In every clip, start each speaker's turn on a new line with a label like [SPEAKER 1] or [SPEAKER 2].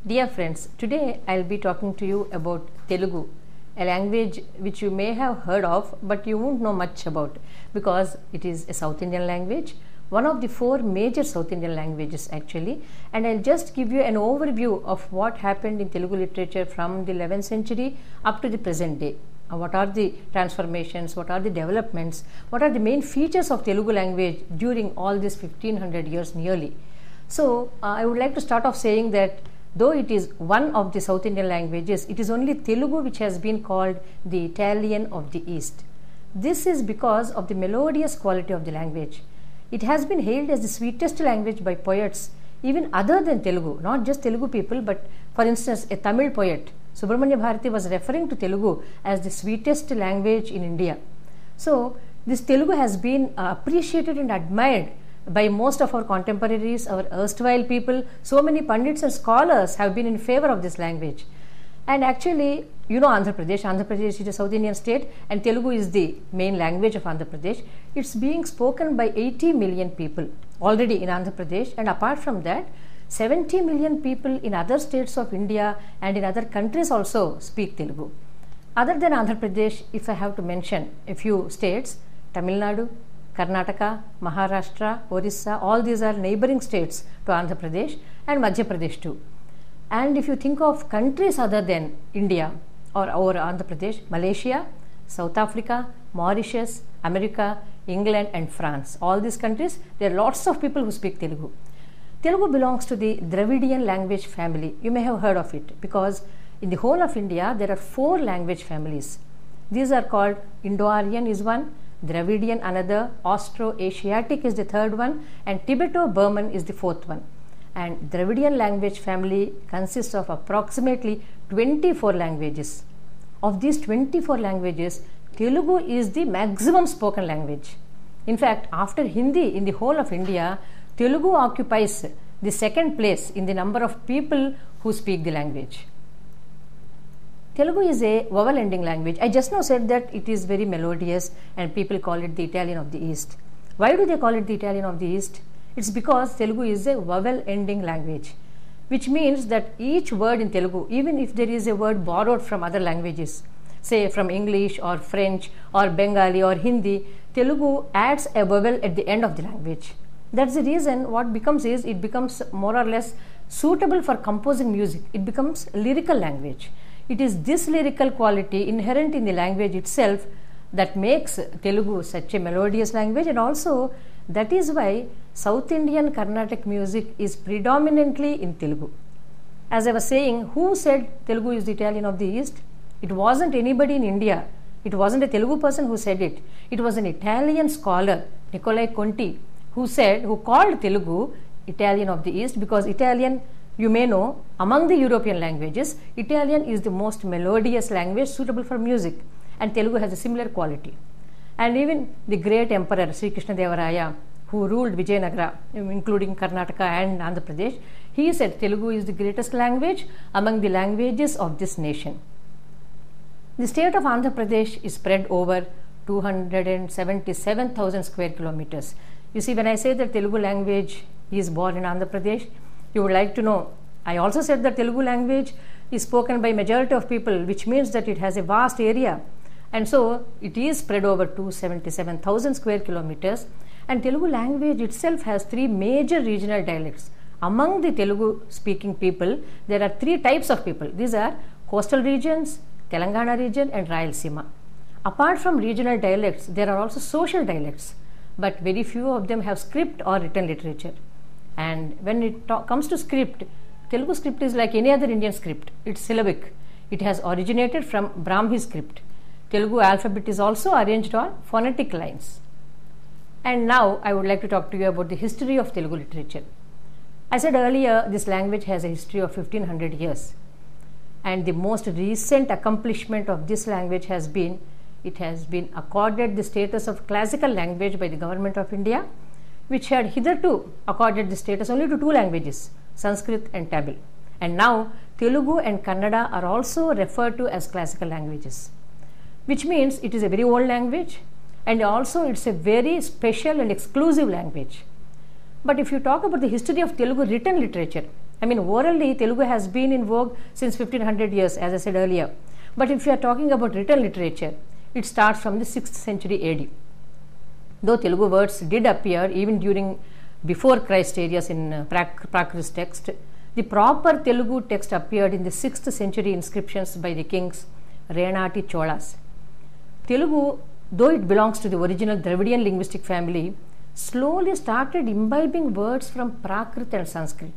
[SPEAKER 1] Dear friends, today I'll be talking to you about Telugu, a language which you may have heard of but you won't know much about because it is a South Indian language, one of the four major South Indian languages actually, and I'll just give you an overview of what happened in Telugu literature from the 11th century up to the present day. What are the transformations, what are the developments, what are the main features of Telugu language during all these 1500 years nearly. So I would like to start off saying that though it is one of the South Indian languages, it is only Telugu which has been called the Italian of the East. This is because of the melodious quality of the language. It has been hailed as the sweetest language by poets even other than Telugu, not just Telugu people, but for instance a Tamil poet, Subramanya Bharati, was referring to Telugu as the sweetest language in India. So this Telugu has been appreciated and admired by most of our contemporaries, our erstwhile people. So many pundits and scholars have been in favor of this language. And actually, you know Andhra Pradesh. Andhra Pradesh is a South Indian state and Telugu is the main language of Andhra Pradesh. It's being spoken by 80 million people already in Andhra Pradesh, and apart from that, 70 million people in other states of India and in other countries also speak Telugu. Other than Andhra Pradesh, if I have to mention a few states, Tamil Nadu, Karnataka, Maharashtra, Orissa, all these are neighboring states to Andhra Pradesh, and Madhya Pradesh too. And if you think of countries other than India or Andhra Pradesh, Malaysia, South Africa, Mauritius, America, England and France, all these countries, there are lots of people who speak Telugu. Telugu belongs to the Dravidian language family. You may have heard of it because in the whole of India there are four language families. These are called Indo-Aryan is one, Dravidian another, Austro-Asiatic is the third one, and Tibeto-Burman is the fourth one. And Dravidian language family consists of approximately 24 languages. Of these 24 languages, Telugu is the maximum spoken language. In fact, after Hindi in the whole of India, Telugu occupies the second place in the number of people who speak the language. Telugu is a vowel ending language. I just now said that it is very melodious and people call it the Italian of the East. Why do they call it the Italian of the East? It's because Telugu is a vowel ending language, which means that each word in Telugu, even if there is a word borrowed from other languages, say from English or French or Bengali or Hindi, Telugu adds a vowel at the end of the language. That's the reason what becomes is it becomes more or less suitable for composing music. It becomes lyrical language. It is this lyrical quality inherent in the language itself that makes Telugu such a melodious language, and also that is why South Indian Carnatic music is predominantly in Telugu. As I was saying, who said Telugu is the Italian of the East? It wasn't anybody in India. It wasn't a Telugu person who said it. It was an Italian scholar, Nicolai Conti, who called Telugu Italian of the East because Italian, you may know, among the European languages, Italian is the most melodious language suitable for music, and Telugu has a similar quality. And even the great emperor Sri Krishnadevaraya, who ruled Vijayanagara, including Karnataka and Andhra Pradesh, he said Telugu is the greatest language among the languages of this nation. The state of Andhra Pradesh is spread over 277,000 square kilometers. You see, when I say that Telugu language is born in Andhra Pradesh, you would like to know, I also said that Telugu language is spoken by majority of people, which means that it has a vast area. And so it is spread over 277,000 square kilometers, and Telugu language itself has three major regional dialects. Among the Telugu speaking people, there are three types of people. These are coastal regions, Telangana region and Rayalaseema. Apart from regional dialects, there are also social dialects, but very few of them have script or written literature. And when it comes to script, Telugu script is like any other Indian script. It's syllabic. It has originated from Brahmi script. Telugu alphabet is also arranged on phonetic lines. And now I would like to talk to you about the history of Telugu literature. I said earlier, this language has a history of 1500 years. And the most recent accomplishment of this language has been, it has been accorded the status of classical language by the government of India, which had hitherto accorded the status only to two languages, Sanskrit and Tamil. And now Telugu and Kannada are also referred to as classical languages, which means it is a very old language, and also it's a very special and exclusive language. But if you talk about the history of Telugu written literature, I mean, orally, Telugu has been in vogue since 1500 years, as I said earlier. But if you are talking about written literature, it starts from the 6th century AD. Though Telugu words did appear even before Christ areas in Prakrit text, the proper Telugu text appeared in the 6th century inscriptions by the kings Renati Cholas. Telugu, though it belongs to the original Dravidian linguistic family, slowly started imbibing words from Prakrit and Sanskrit.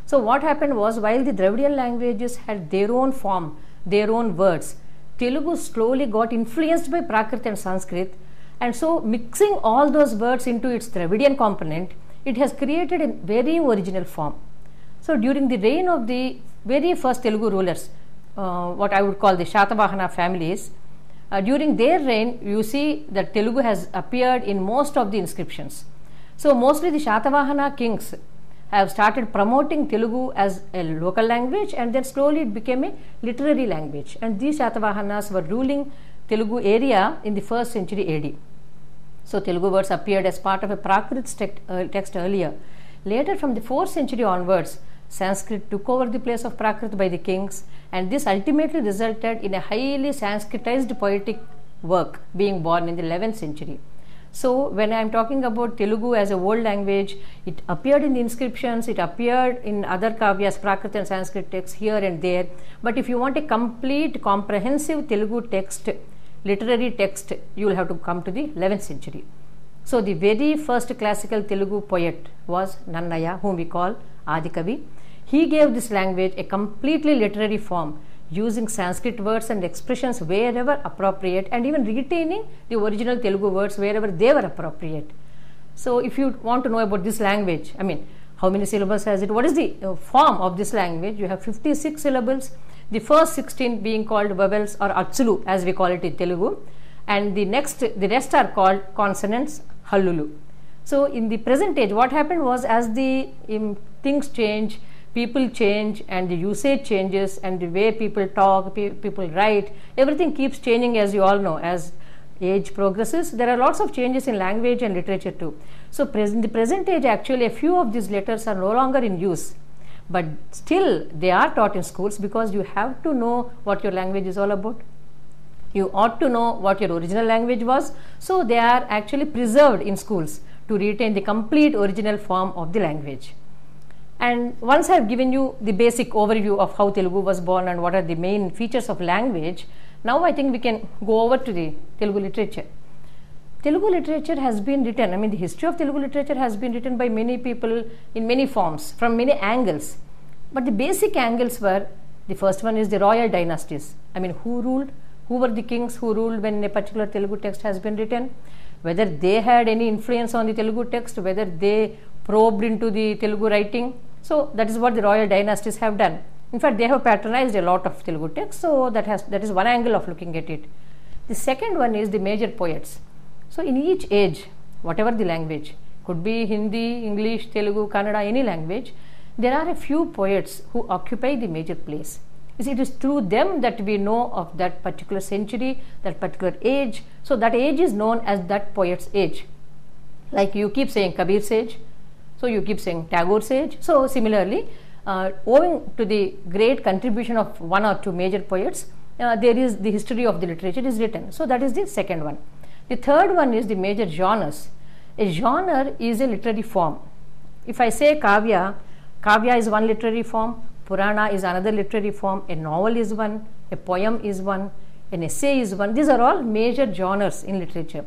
[SPEAKER 1] So what happened was, while the Dravidian languages had their own form, their own words, Telugu slowly got influenced by Prakrit and Sanskrit, and so mixing all those words into its Dravidian component, it has created a very original form. So during the reign of the very first Telugu rulers, what I would call the Shatavahana families, during their reign, you see that Telugu has appeared in most of the inscriptions. So mostly the Shatavahana kings have started promoting Telugu as a local language, and then slowly it became a literary language. And these Shatavahanas were ruling Telugu area in the 1st century AD. So Telugu words appeared as part of a Prakrit text earlier. Later, from the 4th century onwards, Sanskrit took over the place of Prakrit by the kings, and this ultimately resulted in a highly Sanskritized poetic work being born in the 11th century. So when I am talking about Telugu as a old language, it appeared in the inscriptions, it appeared in other kavyas, Prakrit and Sanskrit texts here and there. But if you want a complete, comprehensive Telugu text, literary text, you will have to come to the 11th century. So the very first classical Telugu poet was Nannaya, whom we call Adikavi. He gave this language a completely literary form, using Sanskrit words and expressions wherever appropriate, and even retaining the original Telugu words wherever they were appropriate. So if you want to know about this language, I mean, how many syllables has it? What is the form of this language? You have 56 syllables, the first 16 being called vowels or achulu, as we call it in Telugu, and the rest are called consonants, hallulu. So in the present age, what happened was, as the things change, people change, and the usage changes, and the way people talk, people write, everything keeps changing, as you all know. As age progresses, there are lots of changes in language and literature too. So in the present age, actually a few of these letters are no longer in use, but still they are taught in schools, because you have to know what your language is all about. You ought to know what your original language was. So they are actually preserved in schools to retain the complete original form of the language. And once I have given you the basic overview of how Telugu was born and what are the main features of language, now I think we can go over to the Telugu literature. Telugu literature has been written, I mean, the history of Telugu literature has been written by many people in many forms, from many angles. But the basic angles were, the first one is the royal dynasties. I mean, who ruled, who were the kings who ruled when a particular Telugu text has been written, whether they had any influence on the Telugu text, whether they probed into the Telugu writing. So that is what the royal dynasties have done. In fact, they have patronized a lot of Telugu texts, so that is one angle of looking at it. The second one is the major poets. So in each age, whatever the language, could be Hindi, English, Telugu, Kannada, any language, there are a few poets who occupy the major place. It is through them that we know of that particular century, that particular age. So that age is known as that poet's age. Like you keep saying Kabir's age, so you keep saying Tagore's age. So similarly, owing to the great contribution of one or two major poets, there is the history of the literature is written. So that is the second one. The third one is the major genres. A genre is a literary form. If I say kavya, kavya is one literary form, Purana is another literary form, a novel is one, a poem is one, an essay is one. These are all major genres in literature.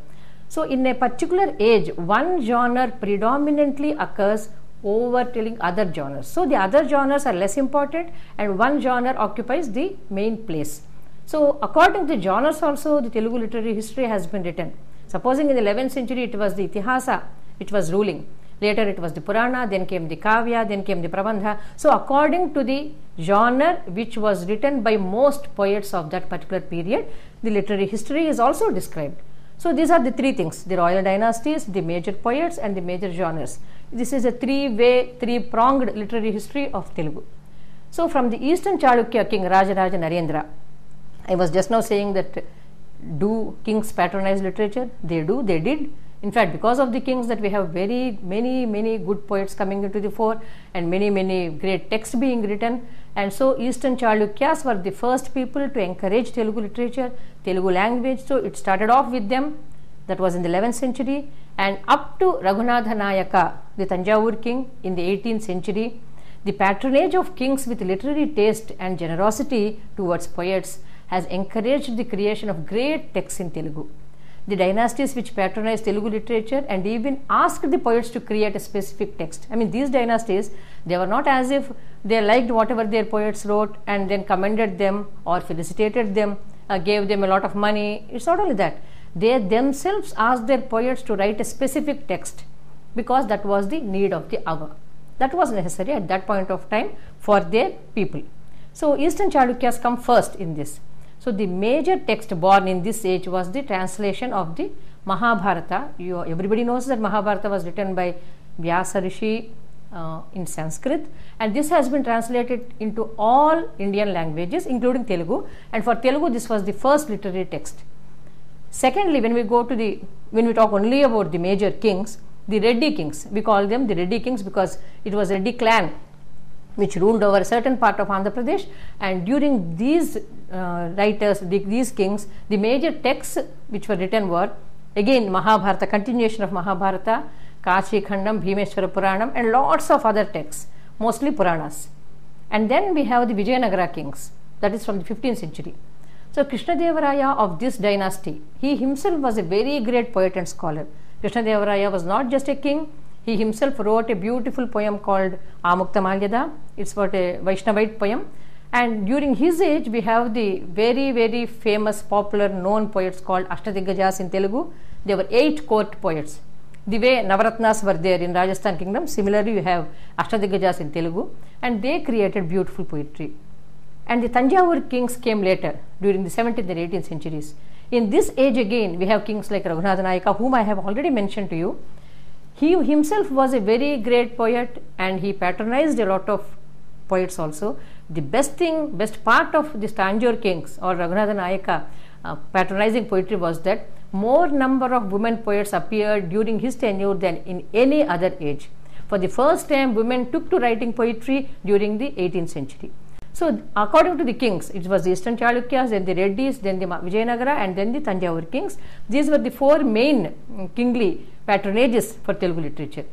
[SPEAKER 1] So in a particular age, one genre predominantly occurs overtelling other genres. So the other genres are less important, and one genre occupies the main place. So according to the genres also, the Telugu literary history has been written. Supposing in the 11th century it was the Itihasa which was ruling. Later it was the Purana, then came the Kavya, then came the Prabandha. So according to the genre which was written by most poets of that particular period, the literary history is also described. So these are the three things: the royal dynasties, the major poets, and the major genres. This is a three-pronged literary history of Telugu. So from the eastern Chalukya king Rajaraja Narendra, I was just now saying that do kings patronize literature? They do, they did. In fact, because of the kings that we have many good poets coming into the fore and many great texts being written. And so Eastern Chalukyas were the first people to encourage Telugu literature, Telugu language. So it started off with them. That was in the 11th century, and up to Raghunatha Nayaka, the Tanjore king in the 18th century. The patronage of kings with literary taste and generosity towards poets has encouraged the creation of great texts in Telugu. The dynasties which patronized Telugu literature and even asked the poets to create a specific text. I mean, these dynasties, they were not as if they liked whatever their poets wrote and then commended them or felicitated them, gave them a lot of money. It's not only that. They themselves asked their poets to write a specific text because that was the need of the hour. That was necessary at that point of time for their people. So Eastern Chalukyas come first in this. So the major text born in this age was the translation of the Mahabharata. Everybody knows that Mahabharata was written by Vyasa Rishi in Sanskrit, and this has been translated into all Indian languages including Telugu, and for Telugu this was the first literary text. Secondly, when we talk only about the major kings, the Reddy kings, we call them the Reddy kings because it was Reddy clan which ruled over a certain part of Andhra Pradesh, and during these writers, these kings, the major texts which were written were again Mahabharata, continuation of Mahabharata, Kachi Khandam, Bhimeshwara Puranam, and lots of other texts, mostly Puranas. And then we have the Vijayanagara kings, that is from the 15th century. So Krishnadevaraya of this dynasty, he himself was a very great poet and scholar. Krishnadevaraya was not just a king, he himself wrote a beautiful poem called Amukta Malyada. It's about a Vaishnavite poem. And during his age, we have the very famous, popular, known poets called Ashtadhiggajas in Telugu. There were 8 court poets. The way Navaratnas were there in Rajasthan kingdom, similarly you have Ashtadhiggajas in Telugu, and they created beautiful poetry. And the Tanjore kings came later during the 17th and 18th centuries. In this age again, we have kings like Raghunatha Nayaka, whom I have already mentioned to you. He himself was a very great poet and he patronized a lot of poets also. The best part of this Tanjore kings or Raghunatha Nayaka patronizing poetry was that more number of women poets appeared during his tenure than in any other age. For the first time, women took to writing poetry during the 18th century. So according to the kings, it was the Eastern Chalukyas, then the Reddys, then the Vijayanagara, and then the Tanjore kings. These were the 4 main kingly patronages for Telugu literature.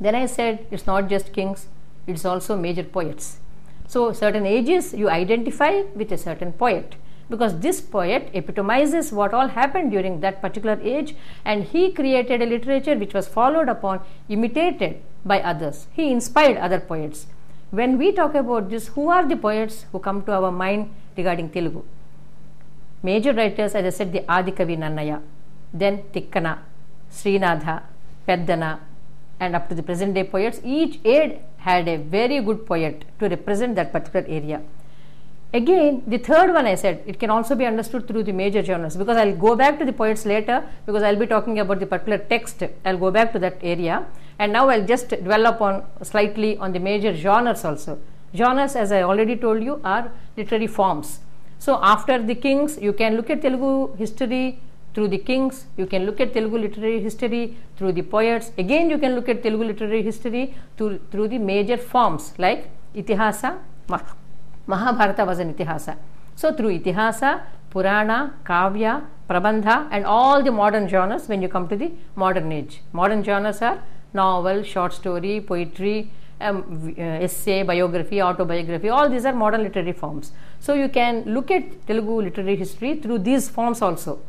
[SPEAKER 1] Then I said it's not just kings, it's also major poets. So certain ages you identify with a certain poet, because this poet epitomizes what all happened during that particular age, and he created a literature which was followed upon, imitated by others. He inspired other poets. When we talk about this, who are the poets who come to our mind regarding Telugu? Major writers, as I said, the Adikavi Nannaya, then Tikkana, Srinatha, Peddana, and up to the present day poets, each age had a very good poet to represent that particular area. Again, the third one I said, it can also be understood through the major genres, because I will go back to the poets later, because I will be talking about the particular text. I will go back to that area, and now I will just dwell upon slightly on the major genres also. Genres, as I already told you, are literary forms. So after the kings, you can look at Telugu history through the kings, you can look at Telugu literary history through the poets, again you can look at Telugu literary history through the major forms like Itihasa. Mahabharata was an Itihasa. So through Itihasa, Purana, Kavya, Prabandha, and all the modern genres when you come to the modern age. Modern genres are novel, short story, poetry, essay, biography, autobiography, all these are modern literary forms. So you can look at Telugu literary history through these forms also.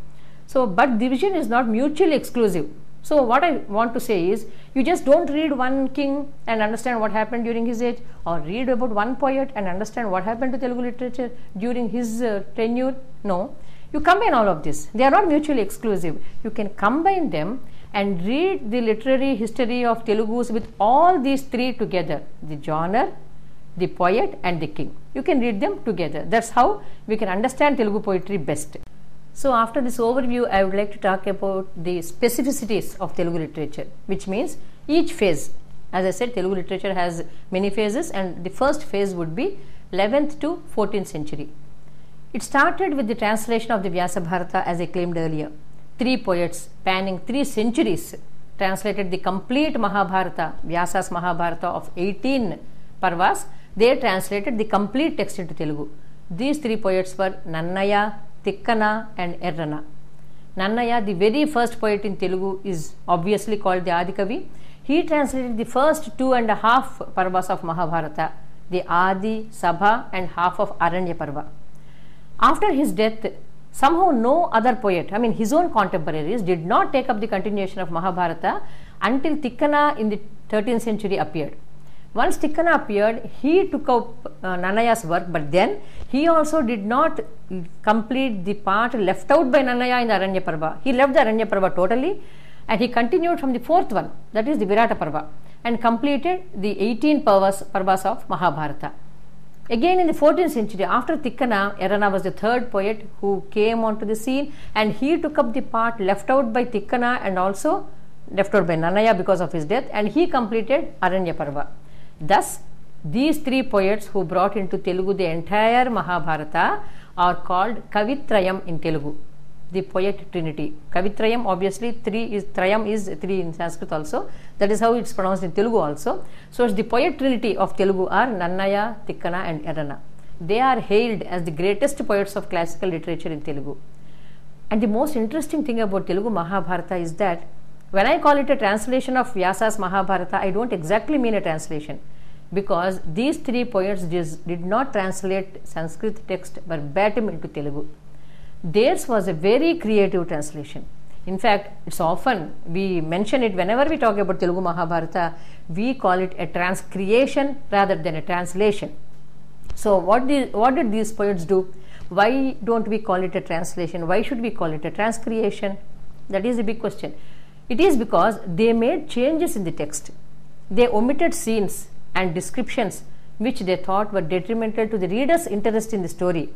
[SPEAKER 1] So, but division is not mutually exclusive. So what I want to say is, you just don't read one king and understand what happened during his age, or read about one poet and understand what happened to Telugu literature during his tenure. No, you combine all of this. They are not mutually exclusive. You can combine them and read the literary history of Telugus with all these 3 together: the genre, the poet, and the king. You can read them together. That's how we can understand Telugu poetry best. So after this overview, I would like to talk about the specificities of Telugu literature, which means each phase. As I said, Telugu literature has many phases, and the first phase would be 11th to 14th century. It started with the translation of the Vyasa Bharata, as I claimed earlier. three poets spanning 3 centuries translated the complete Mahabharata, Vyasa's Mahabharata of 18 parvas. They translated the complete text into Telugu. These 3 poets were Nannaya, Tikkana and Errana. Nannaya, the very first poet in Telugu, is obviously called the Adikavi. He translated the first 2.5 parvas of Mahabharata, the Adi, Sabha and half of Aranya Parva. After his death, somehow no other poet, his own contemporaries, did not take up the continuation of Mahabharata until Tikkana in the 13th century appeared. Once Tikkana appeared, he took up Nannaya's work, but then he also did not complete the part left out by Nannaya in the Aranya Parva. He left the Aranya Parva totally and he continued from the 4th one, that is the Virata Parva, and completed the 18 parvas of Mahabharata. Again in the 14th century, after Tikkana, Errana was the 3rd poet who came onto the scene, and he took up the part left out by Tikkana and also left out by Nannaya because of his death, and he completed Aranya Parva. Thus, these 3 poets who brought into Telugu the entire Mahabharata are called Kavitrayam in Telugu, the poet trinity. Kavitrayam, obviously Trayam is 3 in Sanskrit also. That is how it's pronounced in Telugu also. So the poet trinity of Telugu are Nannaya, Tikkana and Errana. They are hailed as the greatest poets of classical literature in Telugu. And the most interesting thing about Telugu Mahabharata is that when I call it a translation of Vyasa's Mahabharata, I don't exactly mean a translation, because these 3 poets did not translate Sanskrit text verbatim into Telugu. Theirs was a very creative translation. In fact, it's often we mention it whenever we talk about Telugu Mahabharata, we call it a transcreation rather than a translation. So what did these poets do? Why don't we call it a translation? Why should we call it a transcreation? That is a big question. It is because they made changes in the text. They omitted scenes and descriptions which they thought were detrimental to the reader's interest in the story.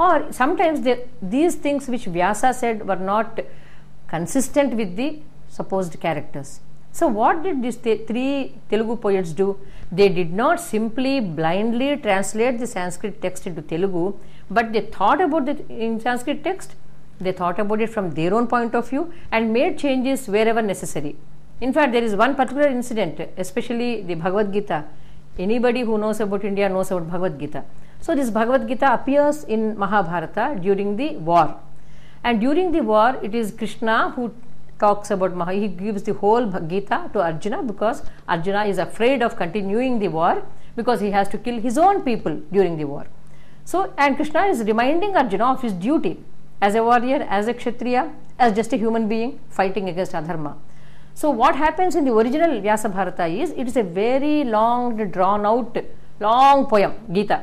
[SPEAKER 1] Or sometimes these things which Vyasa said were not consistent with the supposed characters. So what did these 3 Telugu poets do? They did not simply blindly translate the Sanskrit text into Telugu, but they thought about it in Sanskrit text. They thought about it from their own point of view and made changes wherever necessary. In fact, there is one particular incident, especially the Bhagavad Gita. Anybody who knows about India knows about Bhagavad Gita. So this Bhagavad Gita appears in Mahabharata during the war. And during the war, it is Krishna who talks about he gives the whole Gita to Arjuna, because Arjuna is afraid of continuing the war because he has to kill his own people during the war. So, and Krishna is reminding Arjuna of his duty as a warrior, as a Kshatriya, as just a human being fighting against adharma. So what happens in the original Vyasa Bharata is, it is a very long, drawn out, long poem, Gita.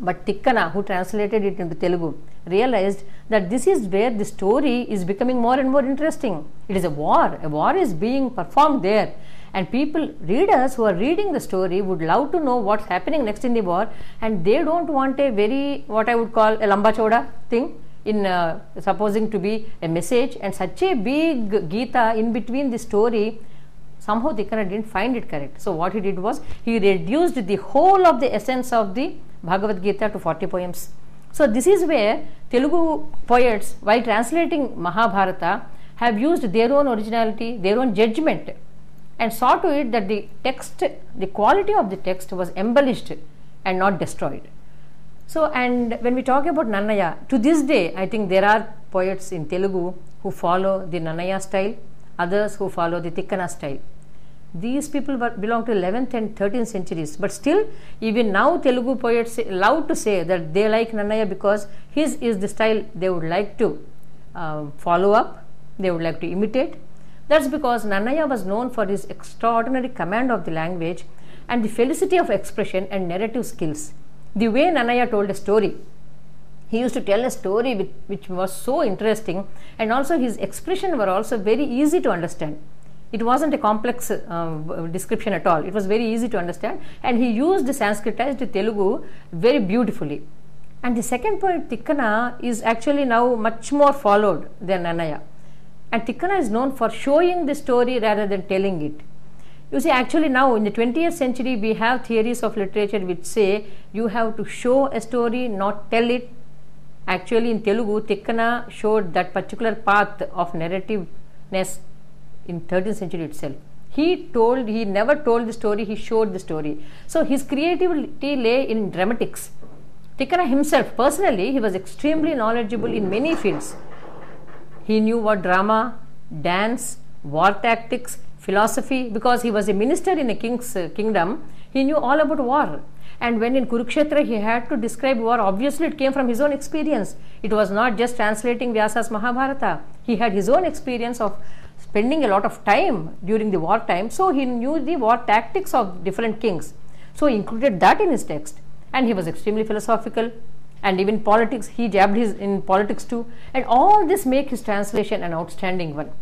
[SPEAKER 1] But Tikkana, who translated it into Telugu, realized that this is where the story is becoming more and more interesting. It is a war is being performed there, and readers who are reading the story would love to know what's happening next in the war, and they don't want a very, what I would call a lamba choda thing, in supposing to be a message, and such a big Gita in between the story. Somehow Tikkana didn't find it correct. So what he did was, he reduced the whole of the essence of the Bhagavad Gita to 40 poems. So this is where Telugu poets, while translating Mahabharata, have used their own originality, their own judgment, and saw to it that the text, the quality of the text was embellished and not destroyed. So, and when we talk about Nannaya, to this day, I think there are poets in Telugu who follow the Nannaya style, others who follow the Tikkana style. These people belong to 11th and 13th centuries, but still, even now Telugu poets love to say that they like Nannaya because his is the style they would like to follow up, they would like to imitate. That's because Nannaya was known for his extraordinary command of the language and the felicity of expression and narrative skills. The way Nannaya told a story, he used to tell a story which was so interesting, and also his expression were also very easy to understand. It wasn't a complex description at all. It was very easy to understand, and he used the Sanskritized Telugu very beautifully. And the second poet, Tikkana, is actually now much more followed than Nannaya. And Tikkana is known for showing the story rather than telling it. You see, actually now in the 20th century, we have theories of literature which say you have to show a story, not tell it. Actually, in Telugu, Tikkana showed that particular path of narrativeness in 13th century itself. He never told the story, he showed the story. So his creativity lay in dramatics. Tikkana himself, personally, he was extremely knowledgeable in many fields. He knew what drama, dance, war tactics, philosophy, because he was a minister in a king's kingdom, he knew all about war. And when in Kurukshetra he had to describe war, obviously it came from his own experience. It was not just translating Vyasa's Mahabharata. He had his own experience of spending a lot of time during the war time, so he knew the war tactics of different kings. So he included that in his text. And he was extremely philosophical, and even politics, he jabbed in politics too. And all this make his translation an outstanding one.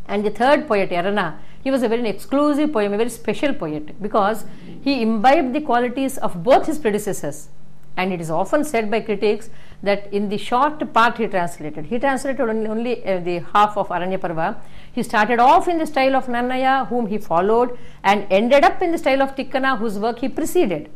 [SPEAKER 1] And the third poet, Yarana, he was a very exclusive poet, a very special poet, because he imbibed the qualities of both his predecessors. And it is often said by critics that in the short part he translated only the half of Aranya Parva. He started off in the style of Nannaya, whom he followed, and ended up in the style of Tikkana, whose work he preceded.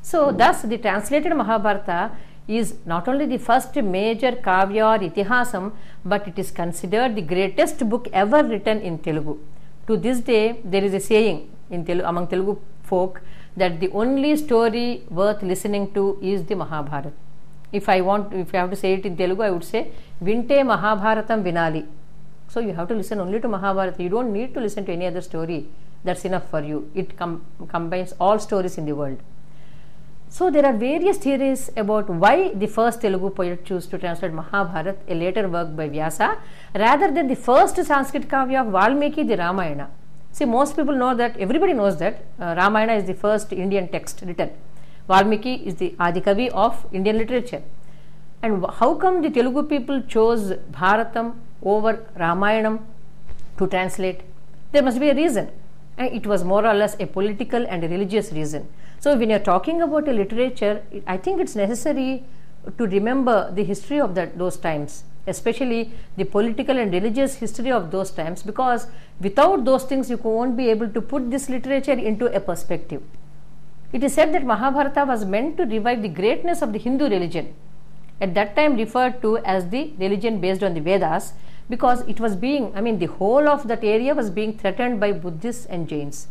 [SPEAKER 1] So thus the translated Mahabharata is not only the first major kavya or itihasam, but it is considered the greatest book ever written in Telugu. To this day, there is a saying among Telugu folk that the only story worth listening to is the Mahabharata. If I have to say it in Telugu, I would say, Vinte Mahabharatam Vinali. So you have to listen only to Mahabharata. You don't need to listen to any other story. That's enough for you. It combines all stories in the world. So there are various theories about why the first Telugu poet chose to translate Mahabharata, a later work by Vyasa, rather than the first Sanskrit kavya of Valmiki, the Ramayana. See, most people know that, everybody knows that Ramayana is the first Indian text written. Valmiki is the Adikavi of Indian literature. And how come the Telugu people chose Bharatam over Ramayanam to translate? There must be a reason. And it was more or less a political and a religious reason. So when you are talking about a literature, I think it's necessary to remember the history of those times, especially the political and religious history of those times, because without those things you won't be able to put this literature into a perspective. It is said that Mahabharata was meant to revive the greatness of the Hindu religion, at that time referred to as the religion based on the Vedas, because it was the whole of that area was being threatened by Buddhists and Jains.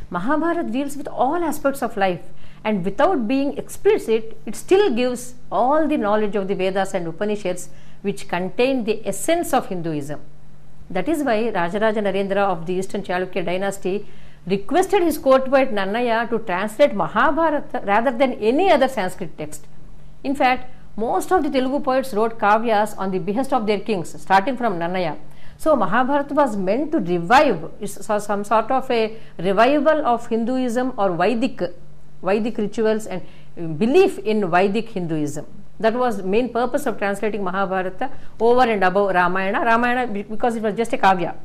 [SPEAKER 1] Mahabharata deals with all aspects of life, and without being explicit, it still gives all the knowledge of the Vedas and Upanishads, which contain the essence of Hinduism. That is why Rajaraja Narendra of the Eastern Chalukya dynasty requested his court poet Nannaya to translate Mahabharata rather than any other Sanskrit text. In fact, most of the Telugu poets wrote kavyas on the behest of their kings, starting from Nannaya. So Mahabharata was meant to revive, some sort of a revival of Hinduism or Vedic rituals and belief in Vedic Hinduism. That was the main purpose of translating Mahabharata over and above Ramayana, because it was just a kavya.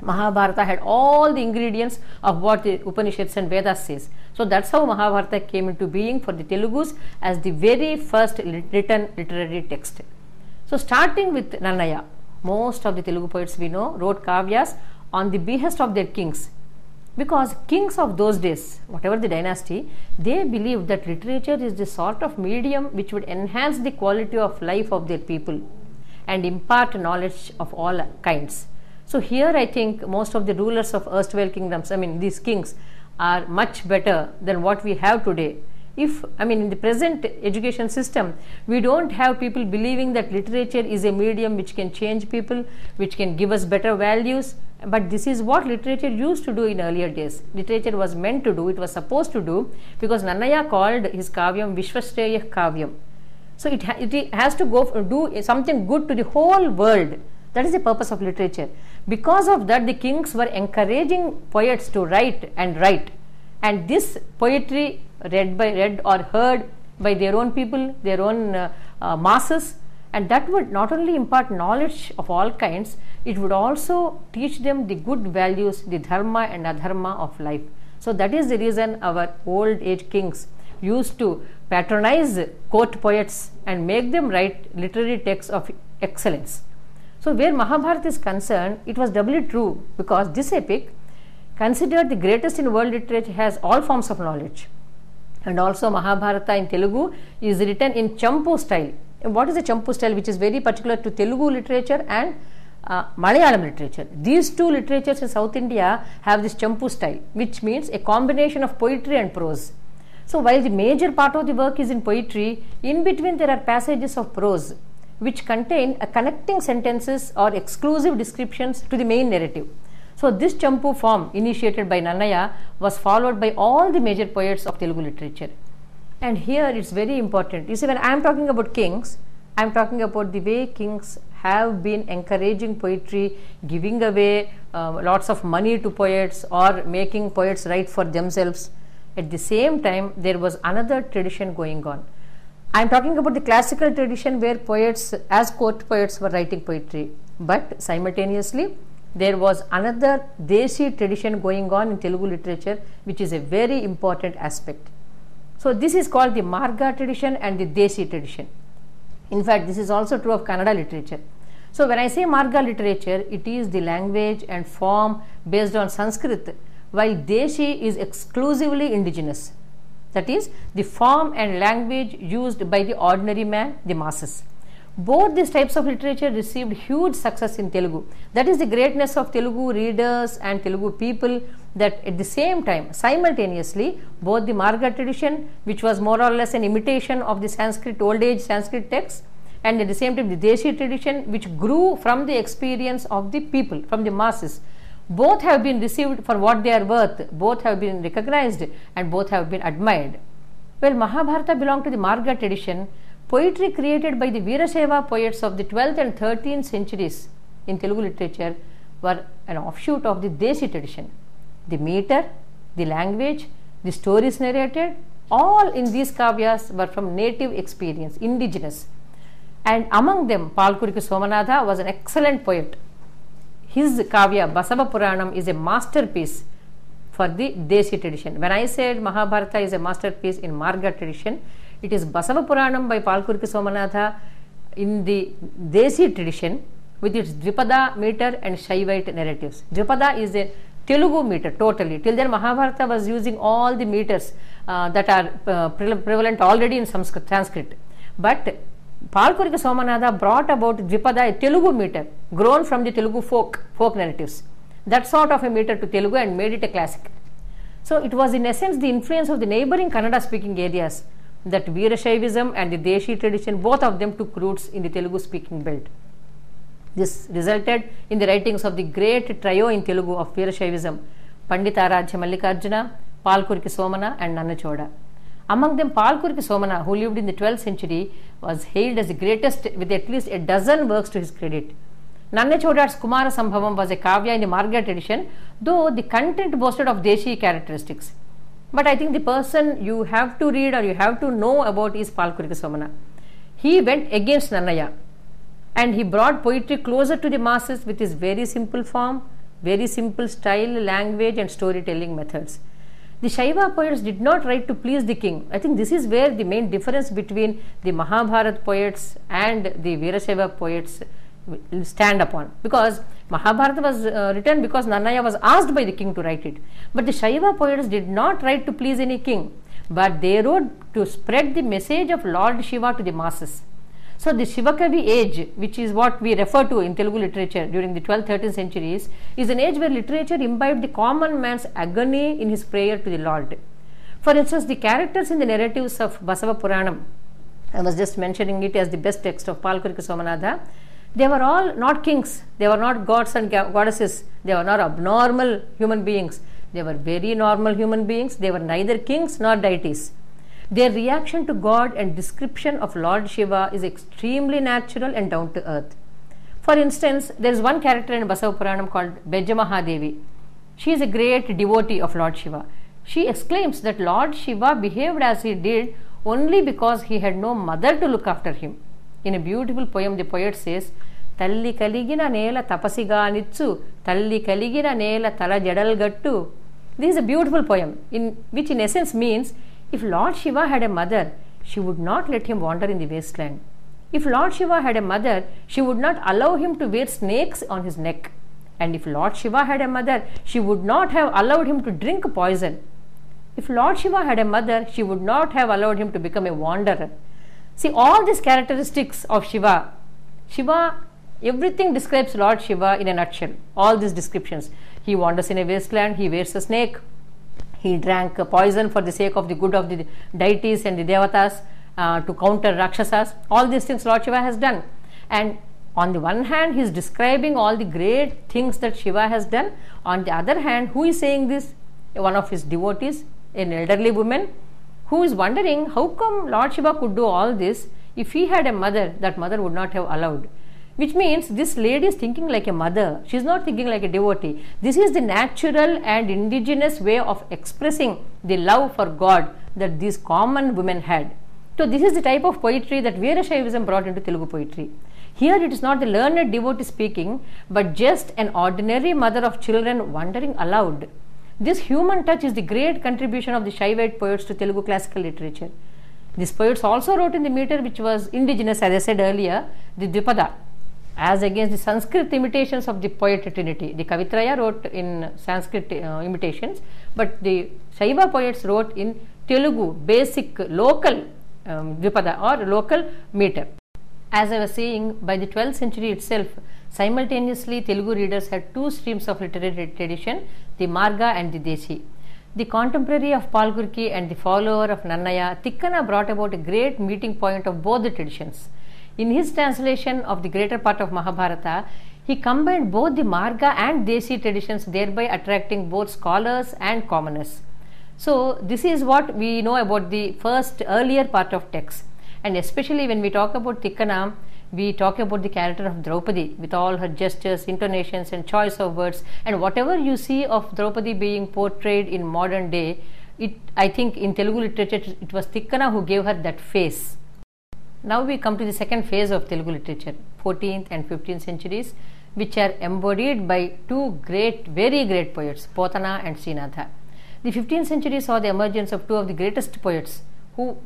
[SPEAKER 1] Mahabharata had all the ingredients of what the Upanishads and Vedas says. So that's how Mahabharata came into being for the Telugus as the very first written literary text. So starting with Nannaya, most of the Telugu poets we know wrote kavyas on the behest of their kings, because kings of those days, whatever the dynasty, they believed that literature is the sort of medium which would enhance the quality of life of their people and impart knowledge of all kinds. So here I think most of the rulers of erstwhile kingdoms, these kings, are much better than what we have today. In the present education system, we don't have people believing that literature is a medium which can change people, which can give us better values, but this is what literature used to do in earlier days. Literature was meant to do, it was supposed to do, because Nannaya called his kavyam Vishwashreyah Kavyam. So it has to go do something good to the whole world. That is the purpose of literature. Because of that, the kings were encouraging poets to write, and this poetry read or heard by their own people, their own masses, and that would not only impart knowledge of all kinds, it would also teach them the good values, the dharma and adharma of life. So that is the reason our old age kings used to patronize court poets and make them write literary texts of excellence. So where Mahabharata is concerned, it was doubly true, because this epic, considered the greatest in world literature, has all forms of knowledge. And also Mahabharata in Telugu is written in Champu style, what is the champu style, which is very particular to Telugu literature and Malayalam literature. These two literatures in South India have this champu style, which means a combination of poetry and prose. So while the major part of the work is in poetry, in between there are passages of prose which contain a connecting sentences or exclusive descriptions to the main narrative. So this champu form, initiated by Nannaya, was followed by all the major poets of Telugu literature. And here it's very important. You see, when I am talking about kings, I am talking about the way kings have been encouraging poetry, giving away lots of money to poets or making poets write for themselves. At the same time, there was another tradition going on. I am talking about the classical tradition where poets, as court poets, were writing poetry. But simultaneously, there was another Deshi tradition going on in Telugu literature, which is a very important aspect. So this is called the Marga tradition and the Deshi tradition. In fact, this is also true of Kannada literature. So when I say Marga literature, it is the language and form based on Sanskrit, while Deshi is exclusively indigenous. That is, the form and language used by the ordinary man, the masses. Both these types of literature received huge success in Telugu. That is the greatness of Telugu readers and Telugu people, that at the same time, simultaneously, both the Marga tradition, which was more or less an imitation of the Sanskrit, old age Sanskrit texts, and at the same time the Deshi tradition, which grew from the experience of the people, from the masses, both have been received for what they are worth, both have been recognized, and both have been admired. Well, Mahabharata belonged to the Marga tradition. Poetry created by the Veerashaiva poets of the 12th and 13th centuries in Telugu literature were an offshoot of the Deshi tradition. The meter, the language, the stories narrated, all in these kavyas were from native experience, indigenous. And among them, Palkur Somanatha was an excellent poet. His kavya, Basava Puranam, is a masterpiece for the Deshi tradition. When I said Mahabharata is a masterpiece in Marga tradition, it is Basava Puranam by Palkur Somanatha in the Deshi tradition with its Dvipada meter and Shaivite narratives. Dvipada is a Telugu meter totally. Till then Mahabharata was using all the meters that are prevalent already in Sanskrit. But Palkur Somanatha brought about Dvipada, a Telugu meter, grown from the Telugu folk narratives. That sort of a meter to Telugu and made it a classic. So it was in essence the influence of the neighboring Kannada speaking areas that Veerashaivism and the Deshi tradition, both of them took roots in the Telugu speaking belt. This resulted in the writings of the great trio in Telugu of Veerashaivism, Panditaraja Mallikarjuna, Palkur Somana and Nannachoda. Among them, Palkur Somana, who lived in the 12th century, was hailed as the greatest with at least a dozen works to his credit. Nannachoda's Kumara Sambhavam was a kavya in the Marga tradition, though the content boasted of Deshi characteristics. But I think the person you have to read or you have to know about is Palkur Somana. He went against Nannaya and he brought poetry closer to the masses with his very simple form, very simple style, language and storytelling methods. The Shaiva poets did not write to please the king. I think this is where the main difference between the Mahabharata poets and the Veerashaiva poets stand upon, because Mahabharata was written because Nannaya was asked by the king to write it. But the Shaiva poets did not write to please any king, but they wrote to spread the message of Lord Shiva to the masses. So the shivakavi age, which is what we refer to in Telugu literature during the 12th, 13th centuries, is an age where literature imbibed the common man's agony in his prayer to the Lord. For instance, the characters in the narratives of Basava Puranam, I was just mentioning it as the best text of Palkur Somanatha, they were all not kings, they were not gods and goddesses, they were not abnormal human beings, they were very normal human beings, they were neither kings nor deities. Their reaction to God and description of Lord Shiva is extremely natural and down to earth. For instance, there is one character in Basava Puranam called Bejamahadevi. She is a great devotee of Lord Shiva. She exclaims that Lord Shiva behaved as he did only because he had no mother to look after him. In a beautiful poem, the poet says, Talli kaligina nela tapasiga nitsu, Talli kaligina nela tala jadal gattu. This is a beautiful poem, which in essence means, if Lord Shiva had a mother, she would not let him wander in the wasteland. If Lord Shiva had a mother, she would not allow him to wear snakes on his neck. And if Lord Shiva had a mother, she would not have allowed him to drink poison. If Lord Shiva had a mother, she would not have allowed him to become a wanderer. See, all these characteristics of Shiva, everything describes Lord Shiva in a nutshell. All these descriptions. He wanders in a wasteland, he wears a snake, he drank poison for the sake of the good of the deities and the devatas to counter Rakshasas. All these things Lord Shiva has done. And on the one hand, he is describing all the great things that Shiva has done. On the other hand, who is saying this? One of his devotees, an elderly woman, who is wondering how come Lord Shiva could do all this. If he had a mother, that mother would not have allowed. Which means this lady is thinking like a mother. She is not thinking like a devotee. This is the natural and indigenous way of expressing the love for God that these common women had. So this is the type of poetry that Veerashaivism brought into Telugu poetry. Here it is not the learned devotee speaking, but just an ordinary mother of children wondering aloud. This human touch is the great contribution of the Shaivite poets to Telugu classical literature. These poets also wrote in the meter which was indigenous, as I said earlier, the Dvipada, as against the Sanskrit imitations of the poet trinity. The Kavitraya wrote in Sanskrit imitations, but the Shaiva poets wrote in Telugu, basic local Dvipada or local meter. As I was saying, by the 12th century itself, simultaneously Telugu readers had two streams of literary tradition, the Marga and the Deshi. The contemporary of Palkur and the follower of Nannaya, Tukkala brought about a great meeting point of both the traditions. In his translation of the greater part of Mahabharata, he combined both the Marga and Deshi traditions, thereby attracting both scholars and commoners. So this is what we know about the first earlier part of text. And especially when we talk about Tukkala, we talk about the character of Draupadi with all her gestures, intonations and choice of words, and whatever you see of Draupadi being portrayed in modern day, I think in Telugu literature it was Tukkala who gave her that face. Now we come to the second phase of Telugu literature, 14th and 15th centuries, which are embodied by two very great poets, Pothana and Srinatha. The 15th century saw the emergence of two of the greatest poets,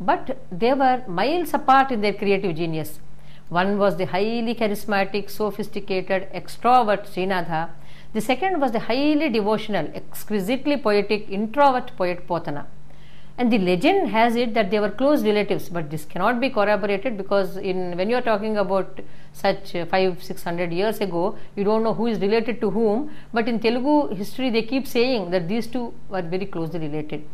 [SPEAKER 1] but they were miles apart in their creative genius. One was the highly charismatic, sophisticated, extrovert Srinatha. The second was the highly devotional, exquisitely poetic, introvert poet Pothana. And the legend has it that they were close relatives, but this cannot be corroborated because when you are talking about such 500-600 years ago, you don't know who is related to whom, but in Telugu history they keep saying that these two were very closely related.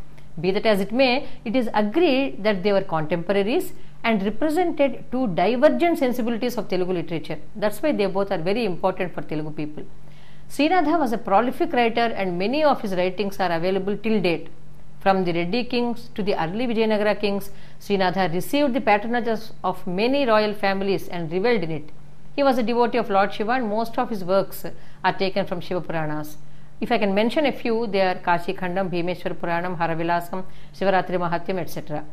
[SPEAKER 1] Be that as it may, it is agreed that they were contemporaries and represented two divergent sensibilities of Telugu literature. That's why they both are very important for Telugu people. Srinatha was a prolific writer and many of his writings are available till date. From the Reddy kings to the early Vijayanagara kings, Srinatha received the patronage of many royal families and revelled in it. He was a devotee of Lord Shiva and most of his works are taken from Shiva Puranas. If I can mention a few, they are Kashi Khandam, Bhimeshwar Puranam, Haravilasam, Shivaratri Mahatyam, etc.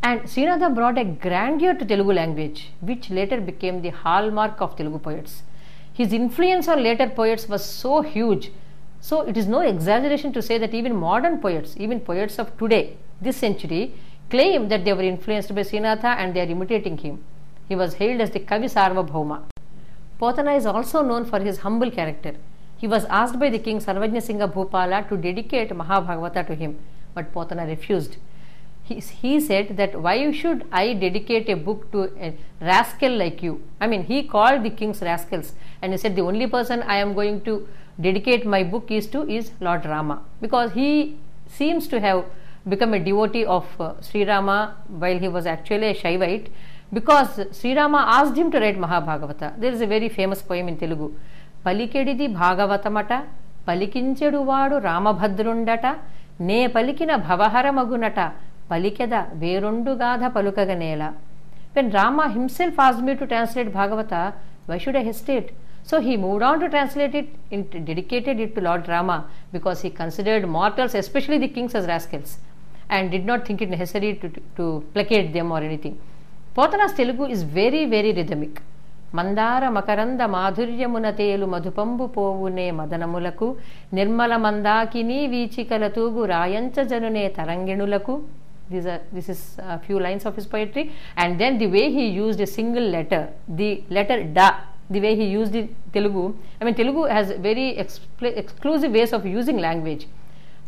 [SPEAKER 1] And Srinatha brought a grandeur to Telugu language, which later became the hallmark of Telugu poets. His influence on later poets was so huge. So it is no exaggeration to say that even modern poets, even poets of today, this century, claim that they were influenced by Srinatha and they are imitating him. He was hailed as the Kavi Sarvabhauma. Pothana is also known for his humble character. He was asked by the king Sarvajna Singha Bhupala to dedicate Mahabhagavata to him, but Pothana refused. He said that why should I dedicate a book to a rascal like you? I mean, he called the kings rascals and he said the only person I am going to dedicate my book is Lord Rama, because he seems to have become a devotee of Sri Rama while he was actually a Shaivite, because Sri Rama asked him to write Mahabhagavata. There is a very famous poem in Telugu. Palikedi Bhagavatamata, Palikinchedu Vadu Ramabhadrundata, Ne Palikina Bhavahara Magunata, Palikeda Verundu Gadha Palukaganela. When Rama himself asked me to translate Bhagavata, why should I hesitate? So he moved on to translate it and dedicated it to Lord Rama because he considered mortals, especially the kings, as rascals and did not think it necessary to placate them or anything. Pothana's Telugu is very, very rhythmic. Mandara Makaranda Madhuryamuna Telu Madhupambu Povune Madanamulaku Nirmala Mandakini Vichikala Tugu Rayancha Janune Taranginulaku. This is a few lines of his poetry, and then the way he used a single letter, the letter Da, the way he used it Telugu. I mean, Telugu has very exclusive ways of using language.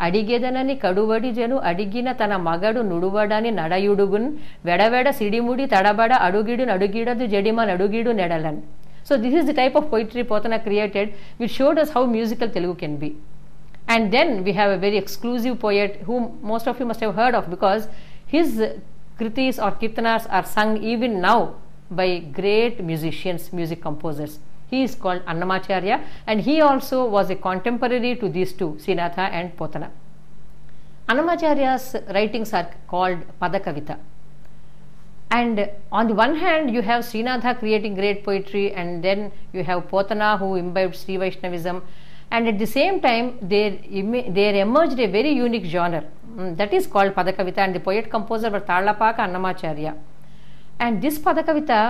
[SPEAKER 1] అడిగెదనని కడువడి జను అడిగిన తన మగడు నుడువడని నడయుడుగున్ వెడవెడ సిడిముడి తడబడ అడుగిడు నడుగిడదు జడిమ నడుగిడు నెడలన్. So this is the type of poetry Pothana created, which showed us how musical Telugu can be. And then we have a very exclusive poet whom most of you must have heard of, because his kritis or kirtanas are sung even now by great musicians, music composers. He is called Anumacharya, and he also was a contemporary to these two, Somanatha and Pothana. Anumacharya's writings are called Padakavita. And on the one hand, you have Somanatha creating great poetry, and then you have Pothana who imbibed Sri Vaishnavism, and at the same time there emerged a very unique genre that is called Padakavita, and the poet composer were Tarlapaka Anumacharya. And this Padakavita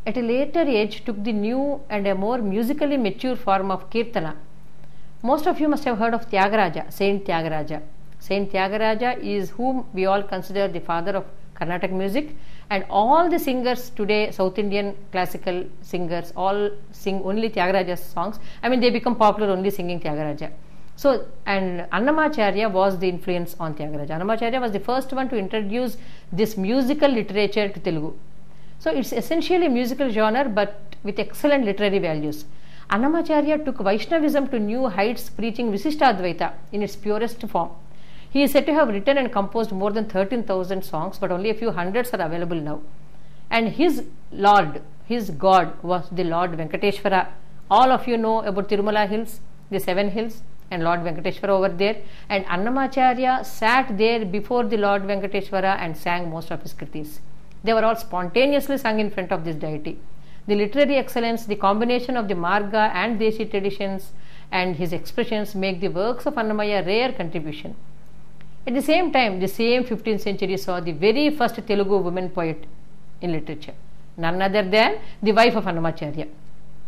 [SPEAKER 1] at a later age took the new and a more musically mature form of Kirtana. Most of you must have heard of Tyagaraja, Saint Tyagaraja. Saint Tyagaraja is whom we all consider the father of Carnatic music, and all the singers today, South Indian classical singers, all sing only Tyagaraja's songs. I mean, they become popular only singing Tyagaraja. So, and Anumacharya was the influence on Tyagaraja. Anumacharya was the first one to introduce this musical literature to Telugu. So it's essentially a musical genre, but with excellent literary values. Anumacharya took Vaishnavism to new heights, preaching Visishtadvaita in its purest form. He is said to have written and composed more than 13,000 songs, but only a few hundreds are available now. And his Lord, his God, was the Lord Venkateshwara. All of you know about Tirumala hills, the 7 hills, and Lord Venkateshwara over there. And Anumacharya sat there before the Lord Venkateshwara and sang most of his kritis. They were all spontaneously sung in front of this deity. The literary excellence, the combination of the Marga and Deshi traditions and his expressions make the works of Annamaya a rare contribution. At the same time, the same 15th century saw the very first Telugu woman poet in literature, none other than the wife of Anumacharya,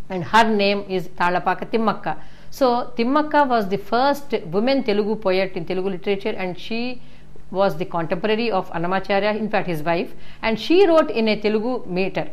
[SPEAKER 1] and her name is Talapaka Timaka. So Timaka was the first woman Telugu poet in Telugu literature, and she was the contemporary of Anumacharya, in fact his wife, and she wrote in a Telugu meter.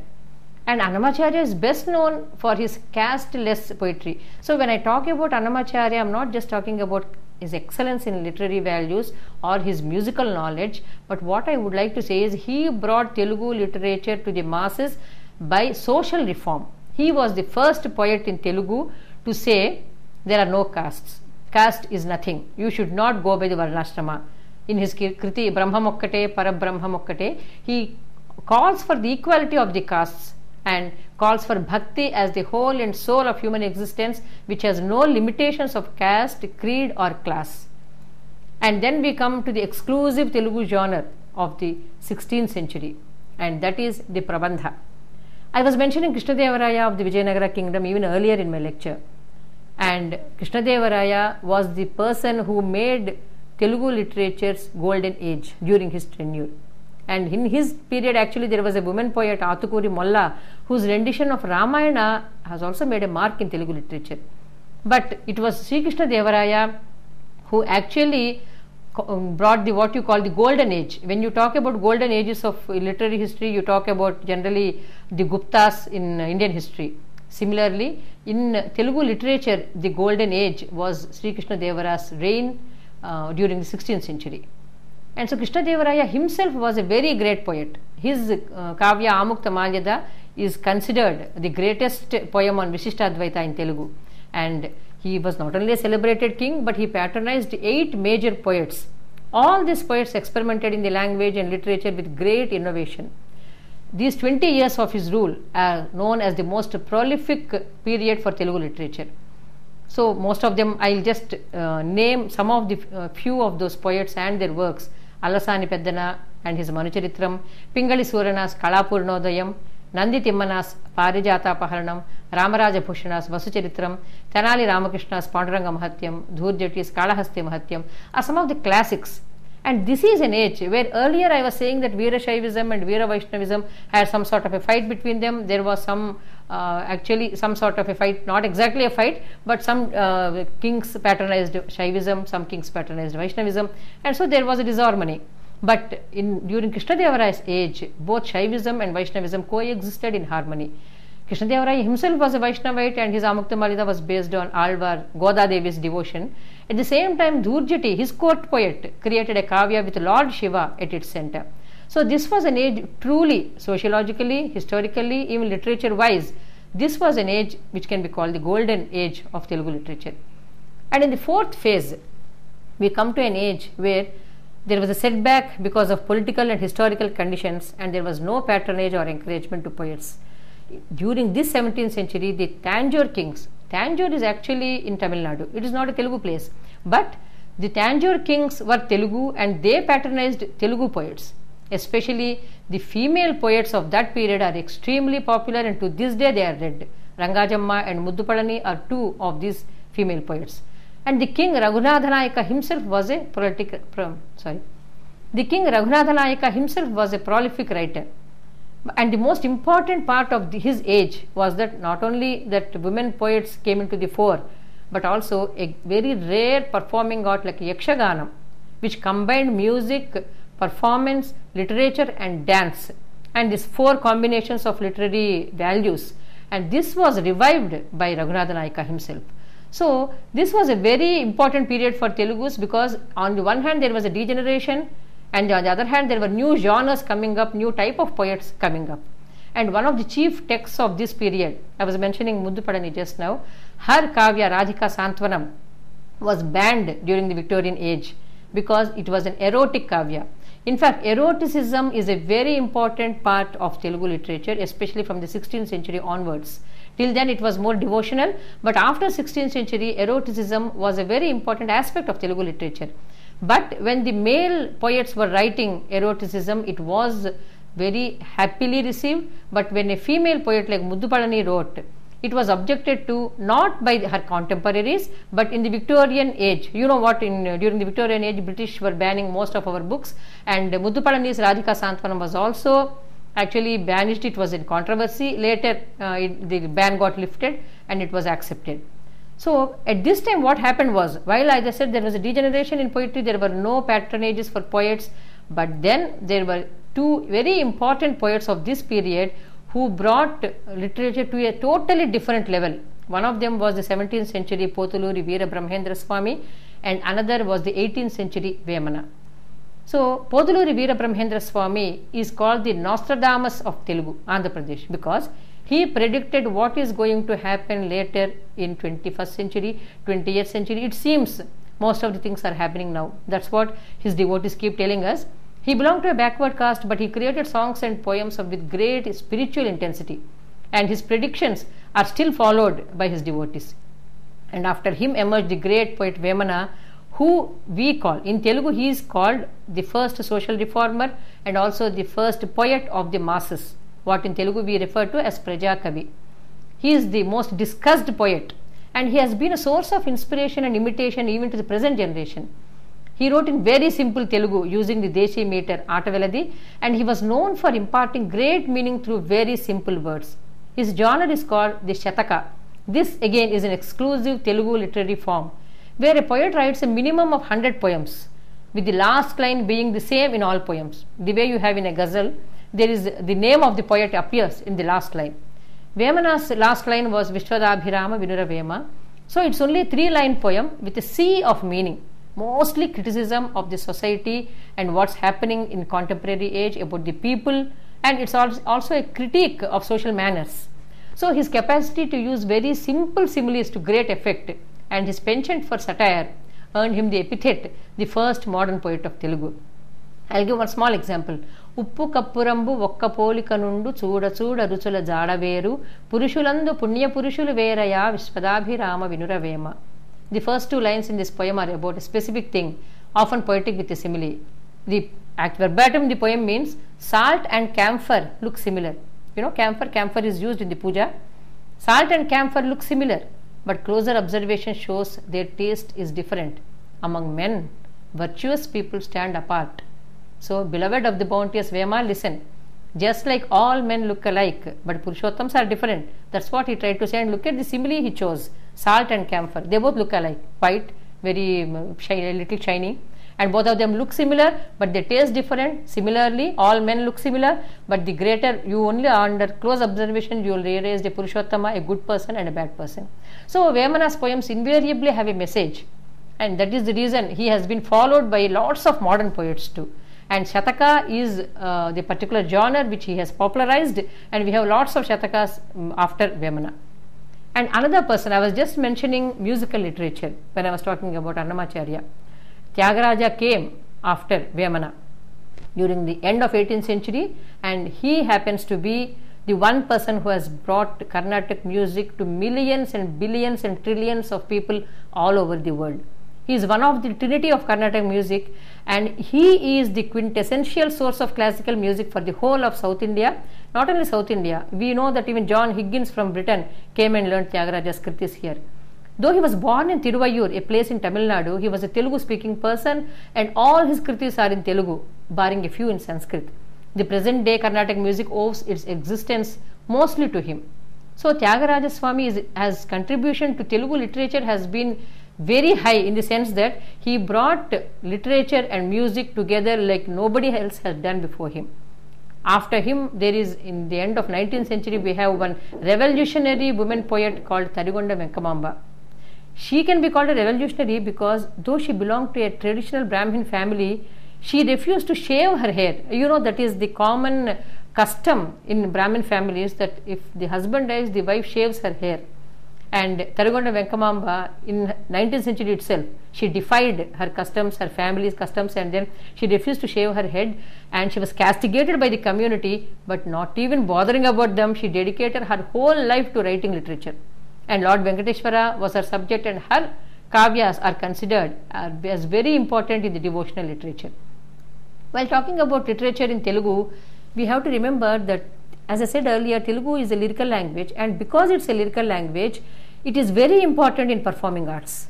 [SPEAKER 1] And Anumacharya is best known for his caste-less poetry. So when I talk about Anumacharya, I am not just talking about his excellence in literary values or his musical knowledge, but what I would like to say is he brought Telugu literature to the masses by social reform. He was the first poet in Telugu to say there are no castes. Caste is nothing. You should not go by the Varnashrama. In his kriti Brahmamokkate Parabrahmamokkate, he calls for the equality of the castes and calls for bhakti as the whole and soul of human existence, which has no limitations of caste, creed or class. And then we come to the exclusive Telugu genre of the 16th century, and that is the Prabandha. I was mentioning Krishnadevaraya of the Vijayanagara kingdom even earlier in my lecture, and Krishnadevaraya was the person who made Telugu literature's golden age during his tenure. And in his period, actually, there was a woman poet, Atukuri Molla, whose rendition of Ramayana has also made a mark in Telugu literature. But it was Sri Krishnadevaraya who actually brought the what you call the golden age. When you talk about golden ages of literary history, you talk about generally the Guptas in Indian history. Similarly, in Telugu literature, the golden age was Sri Krishnadevaraya's reign during the 16th century. And so Krishnadevaraya himself was a very great poet. His Kavya Amukta Malyada is considered the greatest poem on Visishtadvaita in Telugu. And he was not only a celebrated king, but he patronized 8 major poets. All these poets experimented in the language and literature with great innovation. These 20 years of his rule are known as the most prolific period for Telugu literature. So most of them, I'll just name some of the few of those poets and their works. Allasani Peddana and his Manucharitram, Pingali Surana's Kalapurnodayam, Nandi Timmana's Parijatapaharanam, Ramaraja Bhushana's Vasucharitram, Tenali Ramakrishna's Panduranga Mahatyam, Dhurjati's Kalahasti Mahatyam are some of the classics. And this is an age where earlier I was saying that Veera Shaivism and Veera Vaishnavism had some sort of a fight between them. There was actually some sort of a fight, not exactly a fight, but some kings patronized Shaivism, some kings patronized Vaishnavism, and so there was a disharmony. But during Krishnadevaraya's age, both Shaivism and Vaishnavism coexisted in harmony. Krishnadevaraya himself was a Vaishnavite, and his Amukta Malyada was based on Alvar Goda Devi's devotion, At the same time, Durjati, his court poet, created a kavya with Lord Shiva at its center. So this was an age truly, sociologically, historically, even literature-wise, this was an age which can be called the golden age of Telugu literature. And in the fourth phase, we come to an age where there was a setback because of political and historical conditions, and there was no patronage or encouragement to poets. During this 17th century, the Tanjore kings, Tanjore is actually in Tamil Nadu, it is not a Telugu place, but the Tanjore kings were Telugu and they patronized Telugu poets. Especially the female poets of that period are extremely popular, and to this day they are read. Rangajamma and Muddupadani are two of these female poets. And the king Raghunatha himself was a prolific writer. And the most important part of his age was that not only that women poets came into the fore, but also a very rare performing art like Yakshaganam, which combined music, performance, literature and dance, and these four combinations of literary values, and this was revived by Raghunatha Nayaka himself. So this was a very important period for Telugus, because on the one hand there was a degeneration, and on the other hand there were new genres coming up, new type of poets coming up. And one of the chief texts of this period, I was mentioning Muddupadani just now, her kavya Radhika Santvanam was banned during the Victorian age because it was an erotic kavya. In fact, eroticism is a very important part of Telugu literature, especially from the 16th century onwards. Till then it was more devotional, but after 16th century, eroticism was a very important aspect of Telugu literature. But when the male poets were writing eroticism, it was very happily received, but when a female poet like Muddupadani wrote, it was objected to not by her contemporaries, but in the Victorian age. You know what, during the Victorian age, British were banning most of our books, and Muddupadani's Radhika Santvanam was also actually banished. It was in controversy. Later, the ban got lifted and it was accepted. So, at this time what happened was, while as I said there was a degeneration in poetry, there were no patronages for poets, but then there were two very important poets of this period who brought literature to a totally different level. One of them was the 17th century Pothuluri Veera Brahmendra Swami, and another was the 18th century Vemana. So, Pothuluri Veera Brahmendra Swami is called the Nostradamus of Telugu, Andhra Pradesh, because he predicted what is going to happen later in 21st century, 20th century. It seems most of the things are happening now. That's what his devotees keep telling us. He belonged to a backward caste, but he created songs and poems with great spiritual intensity, and his predictions are still followed by his devotees. And after him emerged the great poet Vemana, who we call, in Telugu he is called the first social reformer and also the first poet of the masses, what in Telugu we refer to as Prajakavi. He is the most discussed poet, and he has been a source of inspiration and imitation even to the present generation. He wrote in very simple Telugu using the Deshi meter Ataveladi, and he was known for imparting great meaning through very simple words. His genre is called the Shataka. This again is an exclusive Telugu literary form, where a poet writes a minimum of 100 poems, with the last line being the same in all poems. The way you have in a ghazal, there is the name of the poet appears in the last line. Vemana's last line was Vishwadabhirama Vinura Vema. So it's only a 3-line poem with a sea of meaning, mostly criticism of the society and what's happening in contemporary age about the people, and it's also a critique of social manners. So his capacity to use very simple similes to great effect and his penchant for satire earned him the epithet, the first modern poet of Telugu. I'll give one small example. Uppu kappurambu okka polika nundu చూడ చూడ రుచుల జాడవేరు పురుషులందు పుణ్య పురుషులు వేరయా విశ్వదాభిరామ వినురవేమ. The first 2 lines in this poem are about a specific thing, often poetic with a simile. The verbatim the poem means salt and camphor look similar. You know, camphor is used in the puja. Salt and camphor look similar, but closer observation shows their taste is different. Among men, virtuous people stand apart. So, beloved of the bounteous Vema, listen. Just like all men look alike, but Purushottams are different. That's what he tried to say, and look at the simile he chose. Salt and camphor, they both look alike. White, very shiny, little shiny, and both of them look similar, but they taste different. Similarly, all men look similar, but the greater, you only under close observation, you will realize the Purushottama, a good person and a bad person. So, Vemana's poems invariably have a message. and that is the reason he has been followed by lots of modern poets too. And Shataka is the particular genre which he has popularized, and we have lots of Shatakas after Vemana. And another person, I was just mentioning musical literature when I was talking about Anumacharya. Tyagaraja came after Vemana during the end of 18th century, and he happens to be the one person who has brought Carnatic music to millions and billions and trillions of people all over the world. He is one of the trinity of Carnatic music, and he is the quintessential source of classical music for the whole of South India. Not only South India, we know that even John Higgins from Britain came and learned Tyagaraja's kritis here. Though he was born in Tiruvayur, a place in Tamil Nadu, he was a Telugu speaking person, and all his kritis are in Telugu, barring a few in Sanskrit. The present day Carnatic music owes its existence mostly to him. So Tyagaraja Swami's contribution to Telugu literature has been very high, in the sense that he brought literature and music together like nobody else has done before him. After him, there is, in the end of 19th century, we have one revolutionary woman poet called Tadigonda Venkamamba. She can be called a revolutionary because though she belonged to a traditional Brahmin family, she refused to shave her hair. You know, that is the common custom in Brahmin families, that if the husband dies, the wife shaves her hair. And Tadigonda Venkamamba, in 19th century itself, she defied her customs, her family's customs, and then she refused to shave her head, and she was castigated by the community, but not even bothering about them, she dedicated her whole life to writing literature. And Lord Venkateshwara was her subject, and her kavyas are considered as very important in the devotional literature. While talking about literature in Telugu, we have to remember that, as I said earlier, Telugu is a lyrical language, and because it's a lyrical language, it is very important in performing arts.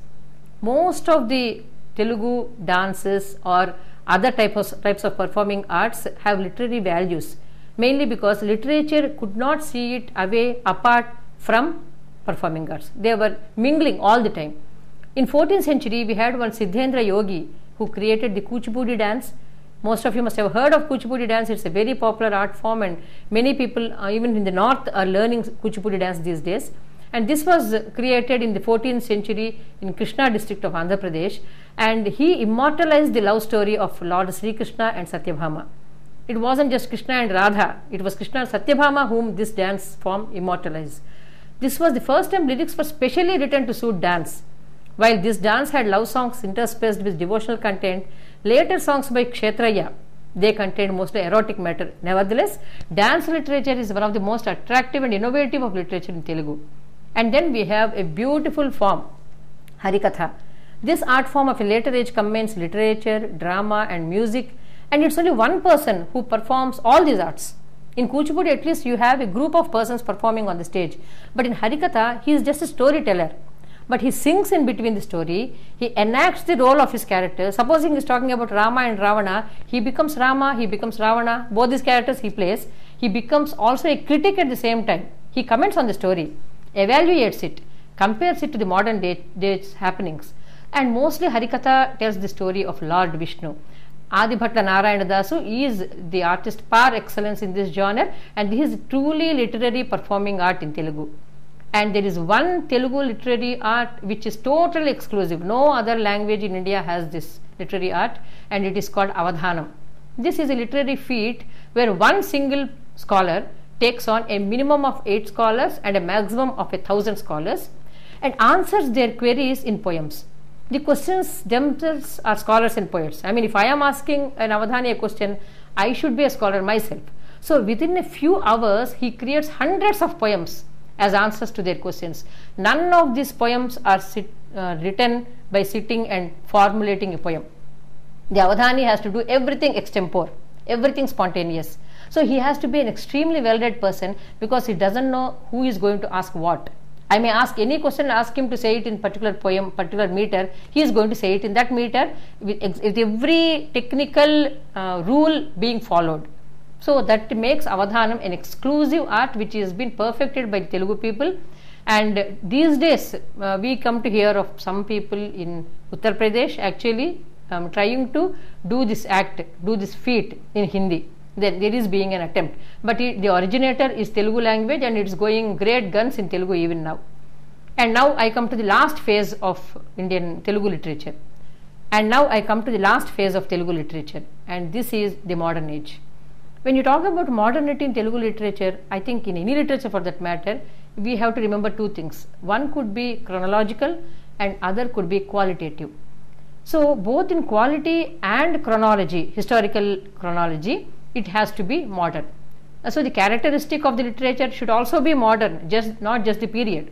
[SPEAKER 1] Most of the Telugu dances or other types of performing arts have literary values, mainly because literature could not see it away apart from performing arts. They were mingling all the time. In 14th century, we had one Siddhendra Yogi who created the Kuchipudi dance. Most of you must have heard of Kuchipudi dance. It's a very popular art form, and many people even in the north are learning Kuchipudi dance these days. And this was created in the 14th century in Krishna district of Andhra Pradesh, and he immortalized the love story of Lord Sri Krishna and Satyabhama. It wasn't just Krishna and Radha, it was Krishna and Satyabhama whom this dance form immortalized. This was the first time lyrics were specially written to suit dance. While this dance had love songs interspersed with devotional content, later songs by Kshetraya, they contained mostly erotic matter. Nevertheless, dance literature is one of the most attractive and innovative of literature in Telugu. And then we have a beautiful form, Harikatha. This art form of a later age combines literature, drama and music, and it's only one person who performs all these arts. In Kuchipudi, at least you have a group of persons performing on the stage, but in Harikatha, he is just a storyteller. But he sings in between the story, he enacts the role of his character. Supposing he is talking about Rama and Ravana, he becomes Rama, he becomes Ravana, both these characters he plays. He becomes also a critic at the same time. He comments on the story, evaluates it, compares it to the modern day's happenings. And mostly Harikatha tells the story of Lord Vishnu. Adibhatta Narayana Dasu is the artist par excellence in this genre, and this is truly literary performing art in Telugu. And there is one Telugu literary art which is totally exclusive. No other language in India has this literary art, and it is called Avadhanam. This is a literary feat where one single scholar takes on a minimum of 8 scholars and a maximum of 1,000 scholars and answers their queries in poems. The questions themselves are scholars and poets. I mean, if I am asking an Avadhani a question, I should be a scholar myself. So within a few hours, he creates hundreds of poems as answers to their questions. None of these poems are written by sitting and formulating a poem. The Avadhani has to do everything extempore, everything spontaneous. So he has to be an extremely well-read person, because he doesn't know who is going to ask what. I may ask any question, ask him to say it in particular poem, particular meter. He is going to say it in that meter with every technical rule being followed. So that makes Avadhanam an exclusive art which has been perfected by Telugu people. And these days we come to hear of some people in Uttar Pradesh actually trying to do this act, do this feat in Hindi. There is being an attempt, but the originator is Telugu language, and it is going great guns in Telugu even now. And now I come to the last phase of Indian Telugu literature. And now I come to the last phase of Telugu literature, and this is the modern age. When you talk about modernity in Telugu literature, I think in any literature for that matter, we have to remember two things. One could be chronological and other could be qualitative. So both in quality and chronology, historical chronology, it has to be modern. So the characteristic of the literature should also be modern, not just the period.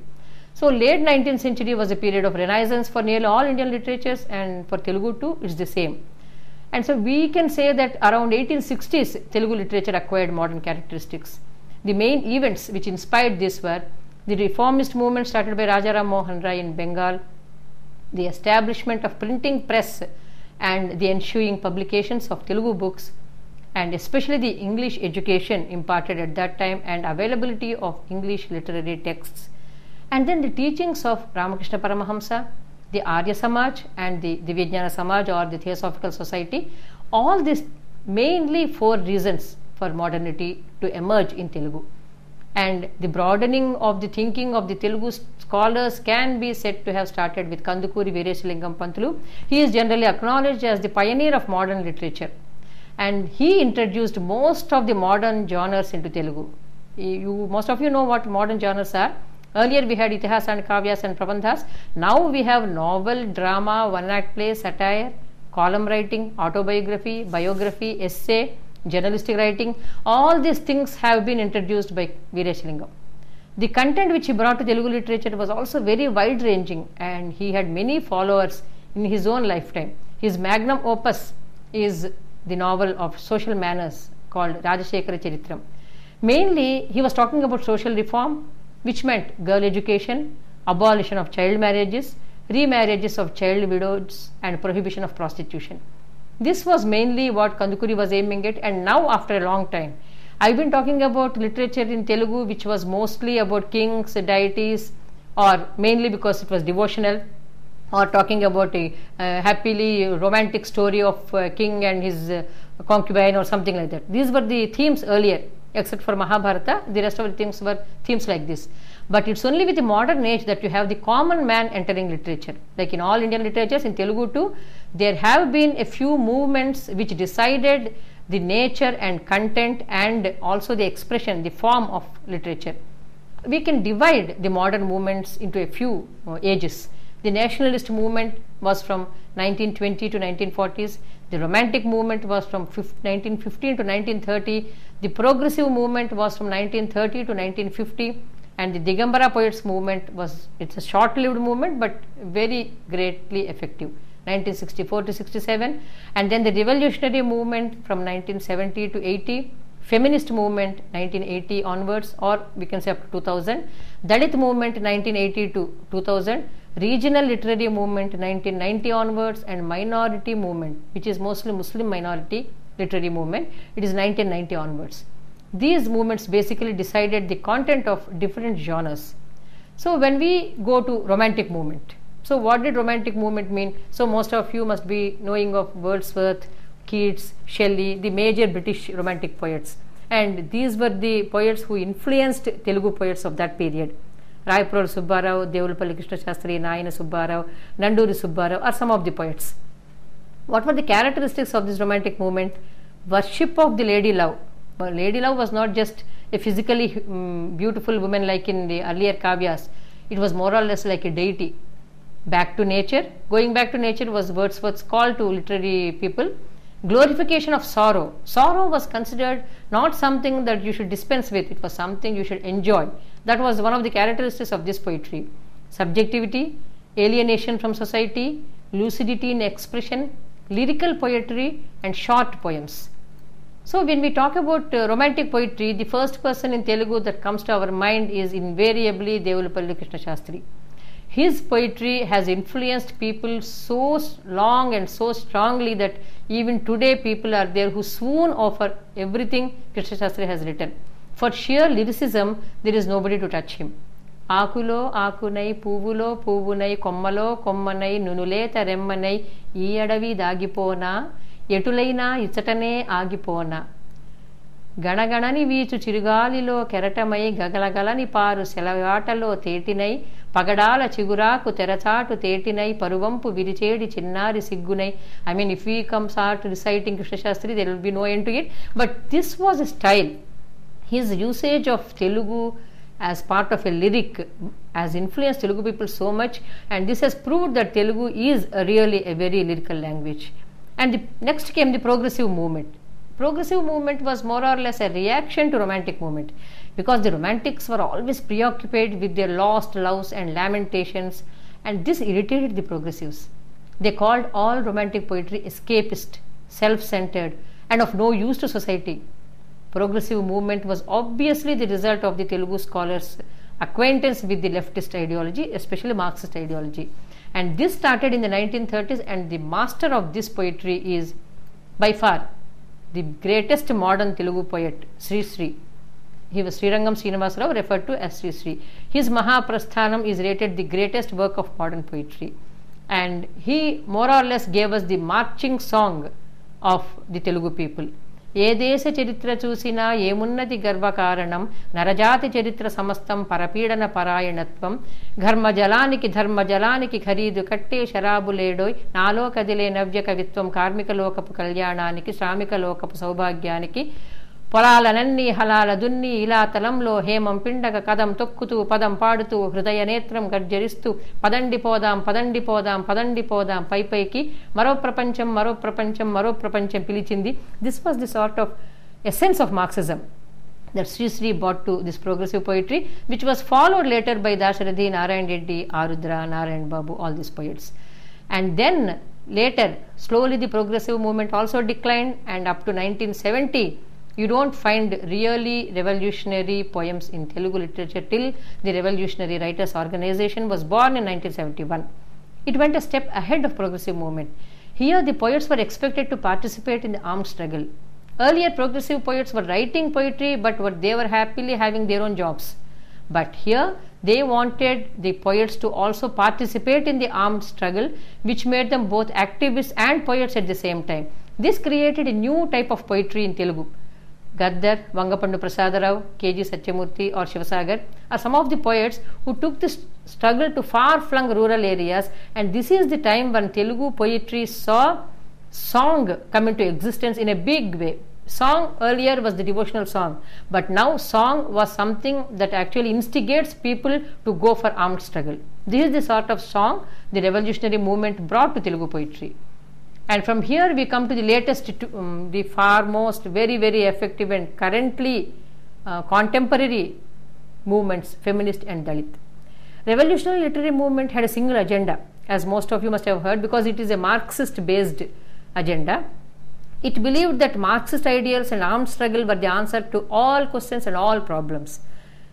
[SPEAKER 1] So late 19th century was a period of renaissance for nearly all Indian literatures, and for Telugu too it's the same. And so we can say that around 1860s Telugu literature acquired modern characteristics. The main events which inspired this were the reformist movement started by Raja Ram Mohan Rai in Bengal, the establishment of printing press and the ensuing publications of Telugu books, and especially the English education imparted at that time and availability of English literary texts. And then the teachings of Ramakrishna Paramahamsa, the Arya Samaj and the Divyajnana Samaj or the Theosophical Society, all these mainly four reasons for modernity to emerge in Telugu. And the broadening of the thinking of the Telugu scholars can be said to have started with Kandukuri Veeresalingam Pantulu. He is generally acknowledged as the pioneer of modern literature, and he introduced most of the modern genres into Telugu. Most of you know what modern genres are. Earlier we had Itihas and Kavyas and Prabandhas. Now we have novel, drama, one-act play, satire, column writing, autobiography, biography, essay, journalistic writing. All these things have been introduced by Veeresalingam. The content which he brought to Telugu literature was also very wide-ranging, and he had many followers in his own lifetime. His magnum opus is the novel of social manners called Rajashekara Charitram. Mainly he was talking about social reform, which meant girl education, abolition of child marriages, remarriages of child widows, and prohibition of prostitution. This was mainly what Kandukuri was aiming at, and now after a long time, I've been talking about literature in Telugu which was mostly about kings, deities, or mainly because it was devotional, or talking about a happily romantic story of a king and his concubine or something like that. These were the themes earlier. Except for Mahabharata, the rest of the things were themes like this. But it's only with the modern age that you have the common man entering literature. Like in all Indian literatures, in Telugu too, there have been a few movements which decided the nature and content and also the expression, the form of literature. We can divide the modern movements into a few ages. The nationalist movement was from 1920 to 1940s. The romantic movement was from 1915 to 1930. The progressive movement was from 1930 to 1950, and the Digambara poets movement it's a short-lived movement but very greatly effective, 1964 to 67. And then the revolutionary movement from 1970 to 80, feminist movement 1980 onwards, or we can say up to 2000, Dalit movement 1980 to 2000, regional literary movement 1990 onwards, and minority movement, which is mostly Muslim minority literary movement, it is 1990 onwards. These movements basically decided the content of different genres. So when we go to romantic movement, so what did romantic movement mean? So most of you must be knowing of Wordsworth, Keats, Shelley, the major British romantic poets, and these were the poets who influenced Telugu poets of that period. Raipural Subbarao, Devulapalli Krishna Shastri, Nayana Subbarao, Nanduri Subbarao are some of the poets. What were the characteristics of this romantic movement? Worship of the lady love. But lady love was not just a physically beautiful woman like in the earlier kavyas. It was more or less like a deity. Back to nature. Going back to nature was Wordsworth's call to literary people. Glorification of sorrow. Sorrow was considered not something that you should dispense with. It was something you should enjoy. That was one of the characteristics of this poetry. Subjectivity, alienation from society, lucidity in expression, lyrical poetry, and short poems. So when we talk about romantic poetry, the first person in Telugu that comes to our mind is invariably Devulapalli Krishna Shastri. His poetry has influenced people so long and so strongly that even today people are there who swoon over everything Krishna Shastri has written. For sheer lyricism, there is nobody to touch him. ఆకులో ఆకునై పువ్వులో పువ్వునై కొమ్మలో కొమ్మనై నునులేత రెమ్మనై ఈ అడవి దాగిపోనా ఎటులైనా ఇచ్చటనే ఆగిపోనా గణగణని వీచు చిరుగాలిలో కెరటమై గగలగలని పారు సెలవాటలో తేటినై Pagadala Chiguraku Terachatu Tetinai Paruvampu Virichedi Chinnari Siggunai. I mean, if we come start reciting Krishna Shastri, there will be no end to it. But this was a style. His usage of Telugu as part of a lyric has influenced Telugu people so much, and this has proved that Telugu is really a very lyrical language. And next came the progressive movement. Progressive movement was more or less a reaction to romantic movement, because the romantics were always preoccupied with their lost loves and lamentations, and this irritated the progressives. They called all romantic poetry escapist, self-centered, and of no use to society. Progressive movement was obviously the result of the Telugu scholars' acquaintance with the leftist ideology, especially Marxist ideology. And this started in the 1930s, and the master of this poetry is by far the greatest modern Telugu poet, Sri Sri. He was Srirangam Srinivasa Rao, referred to as Sri Sri. His Mahaprasthanam is rated the greatest work of modern poetry. And he more or less gave us the marching song of the Telugu people. ఏ దేశ చరిత్ర చూసినా ఏమున్నది గర్వకారణం, నరజాతి చరిత్ర సమస్తం పరపీడన పరాయణత్వం, ధర్మజలానికి ఖరీదు కట్టే శరాబులేడోయ్, నాలో కదిలే నవ్య కవిత్వం, కార్మిక లోకపు కళ్యాణానికి, శ్రామిక లోకపు సౌభాగ్యానికి, పొలాలనన్నీ హలాల దున్ని ఇలా తలంలో హేమం పిండగ కదం తొక్కుతూ పదం పాడుతూ హృదయ నేత్రం గర్జరిస్తూ పదండి పోదాం పదండి పోదాం పదండి పోదాం పైపైకి మరో ప్రపంచం మరో ప్రపంచం మరో ప్రపంచం పిలిచింది. This was the sort of essence of Marxism that Sri Sri brought to this progressive poetry, which was followed later by Dasharathy, Narayan Reddy, Arudra, Narayan Babu, all these poets. And then later slowly the progressive movement also declined, and up to 1970 you don't find really revolutionary poems in Telugu literature till the Revolutionary Writers Organization was born in 1971. It went a step ahead of progressive movement. Here the poets were expected to participate in the armed struggle. Earlier progressive poets were writing poetry, but they were happily having their own jobs. But here they wanted the poets to also participate in the armed struggle, which made them both activists and poets at the same time. This created a new type of poetry in Telugu. Gaddar, Vangapandu Prasadarao, K.G. Satyamurthy or Shivasagar are some of the poets who took this struggle to far-flung rural areas, and this is the time when Telugu poetry saw song come into existence in a big way. Song earlier was the devotional song, but now song was something that actually instigates people to go for armed struggle. This is the sort of song the revolutionary movement brought to Telugu poetry. And from here we come to the latest, the far most very very effective and currently contemporary movements, feminist and Dalit. Revolutionary literary movement had a single agenda, as most of you must have heard, because it is a Marxist based agenda. It believed that Marxist ideals and armed struggle were the answer to all questions and all problems.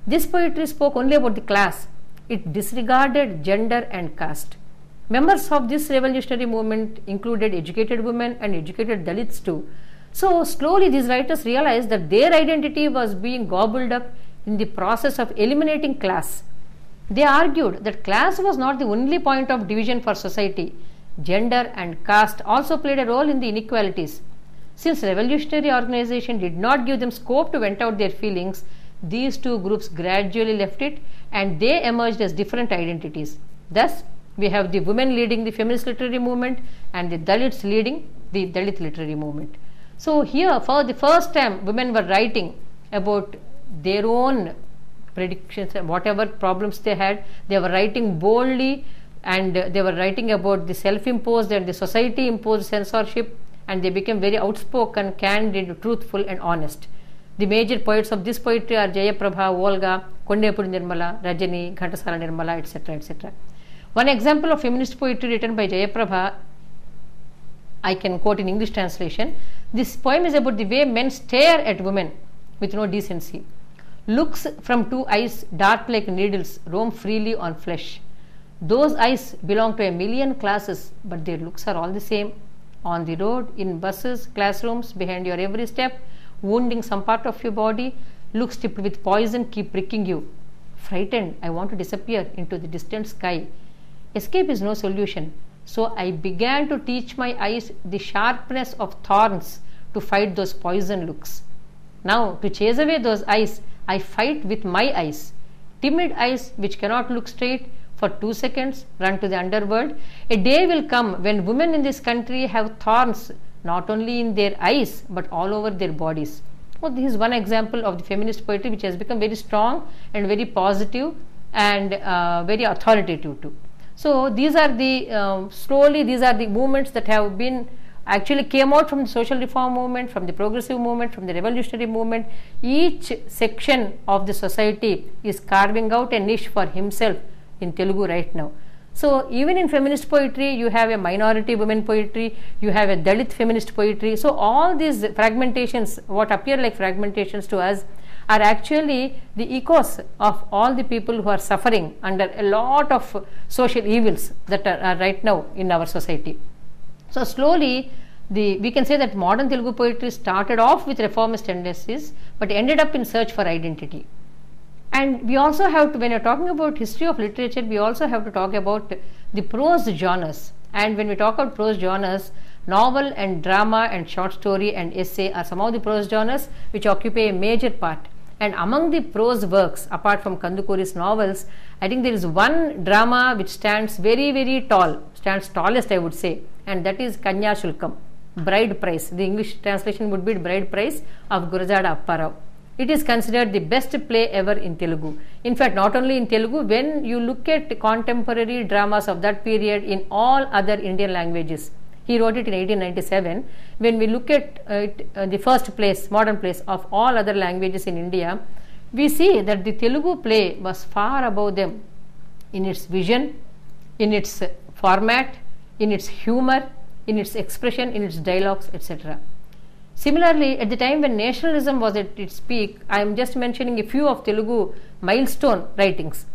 [SPEAKER 1] This poetry spoke only about the class. It disregarded gender and caste. Members of this revolutionary movement included educated women and educated Dalits too. So slowly these writers realized that their identity was being gobbled up in the process of eliminating class. They argued that class was not the only point of division for society. Gender and caste also played a role in the inequalities. Since revolutionary organization did not give them scope to vent out their feelings, these two groups gradually left it, and they emerged as different identities. Thus, we have the women leading the feminist literary movement and the Dalits leading the Dalit literary movement. So here for the first time women were writing about their own predictions and whatever problems they had. They were writing boldly, and they were writing about the self-imposed and the society-imposed censorship, and they became very outspoken, candid, truthful and honest. The major poets of this poetry are Jayaprabha, Volga, Kondepudi Nirmala, Rajani, Ghantasala Nirmala, etc. etc. One example of feminist poetry written by Jayaprabha, I can quote in English translation. This poem is about the way men stare at women with no decency. Looks from two eyes, dark like needles, roam freely on flesh. Those eyes belong to a million classes, but their looks are all the same. On the road, in buses, classrooms, behind your every step, wounding some part of your body, looks tipped with poison keep pricking you. Frightened, I want to disappear into the distant sky. Escape is no solution, so I began to teach my eyes the sharpness of thorns to fight those poison looks. Now, to chase away those eyes, I fight with my eyes, timid eyes which cannot look straight, for 2 seconds, run to the underworld. A day will come when women in this country have thorns not only in their eyes but all over their bodies. Well, this is one example of the feminist poetry which has become very strong and very positive and very authoritative too. So these are the slowly these are the movements that have been actually came out from the social reform movement, from the progressive movement, from the revolutionary movement. Each section of the society is carving out a niche for himself in Telugu right now. So even in feminist poetry, you have a minority women poetry, you have a Dalit feminist poetry. So all these fragmentations, what appear like fragmentations to us, are actually the echoes of all the people who are suffering under a lot of social evils that are right now in our society. So slowly, we can say that modern Telugu poetry started off with reformist tendencies, but ended up in search for identity. And we also have to, when you're talking about history of literature, we also have to talk about the prose genres. And when we talk about prose genres, novel and drama and short story and essay are some of the prose genres which occupy a major part. And among the prose works, apart from Kandukuri's novels, I think there is one drama which stands very, very tall, stands tallest I would say, and that is Kanya Shulkam, Bride Price. The English translation would be Bride Price of Gurajada Apparao. It is considered the best play ever in Telugu. In fact, not only in Telugu, when you look at contemporary dramas of that period in all other Indian languages, he wrote it in 1897. When we look at the first place, modern place of all other languages in India, we see that the Telugu play was far above them in its vision, in its format, in its humor, in its expression, in its dialogues, etc. Similarly, at the time when nationalism was at its peak, I am just mentioning a few of Telugu milestone writings.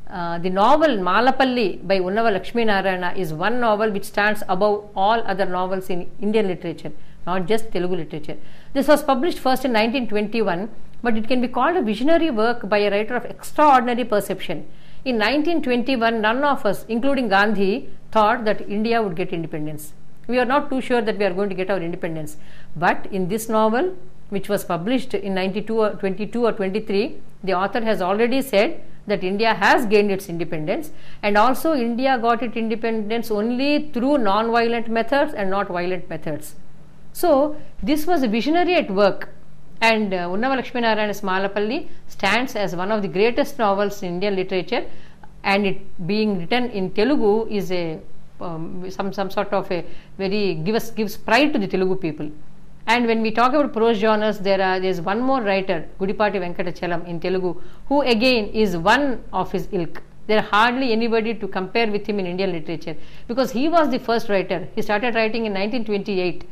[SPEAKER 1] The novel Malapalli by Unnava Lakshmi Narayana is one novel which stands above all other novels in Indian literature, not just Telugu literature. This was published first in 1921, but it can be called a visionary work by a writer of extraordinary perception. In 1921, none of us, including Gandhi, thought that India would get independence. We are not too sure that we are going to get our independence. But in this novel, which was published in 22 or 23, the author has already said that India has gained its independence, and also India got its independence only through non-violent methods and not violent methods. So this was a visionary at work, and Unnava Lakshmi Narayana's Malapalli stands as one of the greatest novels in Indian literature, and it being written in Telugu is a some sort of a very gives pride to the Telugu people. And when we talk about prose genres, there is one more writer, Gudipati Venkatachalam in Telugu, who again is one of his ilk. There are hardly anybody to compare with him in Indian literature, because he was the first writer. He started writing in 1928,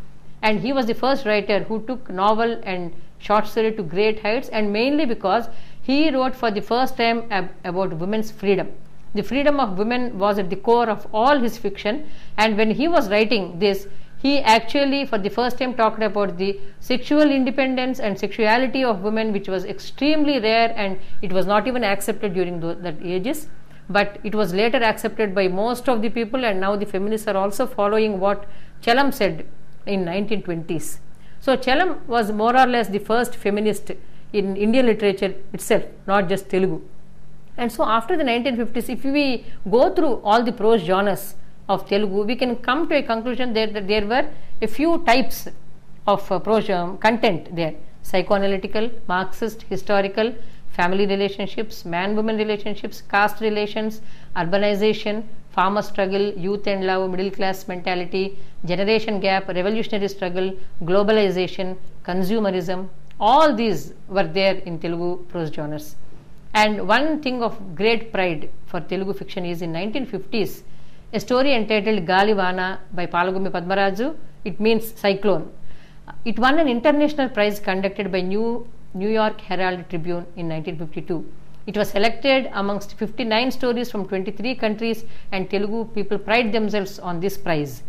[SPEAKER 1] and he was the first writer who took novel and short story to great heights, and mainly because he wrote for the first time about women's freedom. The freedom of women was at the core of all his fiction, and when he was writing this, he actually for the first time talked about the sexual independence and sexuality of women, which was extremely rare, and it was not even accepted during that ages, but it was later accepted by most of the people, and now the feminists are also following what Chalam said in 1920s. So Chalam was more or less the first feminist in Indian literature itself, not just Telugu. And so after the 1950s, if we go through all the prose genres of Telugu, we can come to a conclusion that there were a few types of prose content there: psychoanalytical, Marxist, historical, family relationships, man-woman relationships, caste relations, urbanization, farmer struggle, youth and love, middle class mentality, generation gap, revolutionary struggle, globalization, consumerism. All these were there in Telugu prose genres. And one thing of great pride for Telugu fiction is in 1950s, a story entitled Galivana by Palagumi Padmaraju. It means cyclone. It won an international prize conducted by New York Herald Tribune in 1952. It was selected amongst 59 stories from 23 countries, and Telugu people pride themselves on this prize.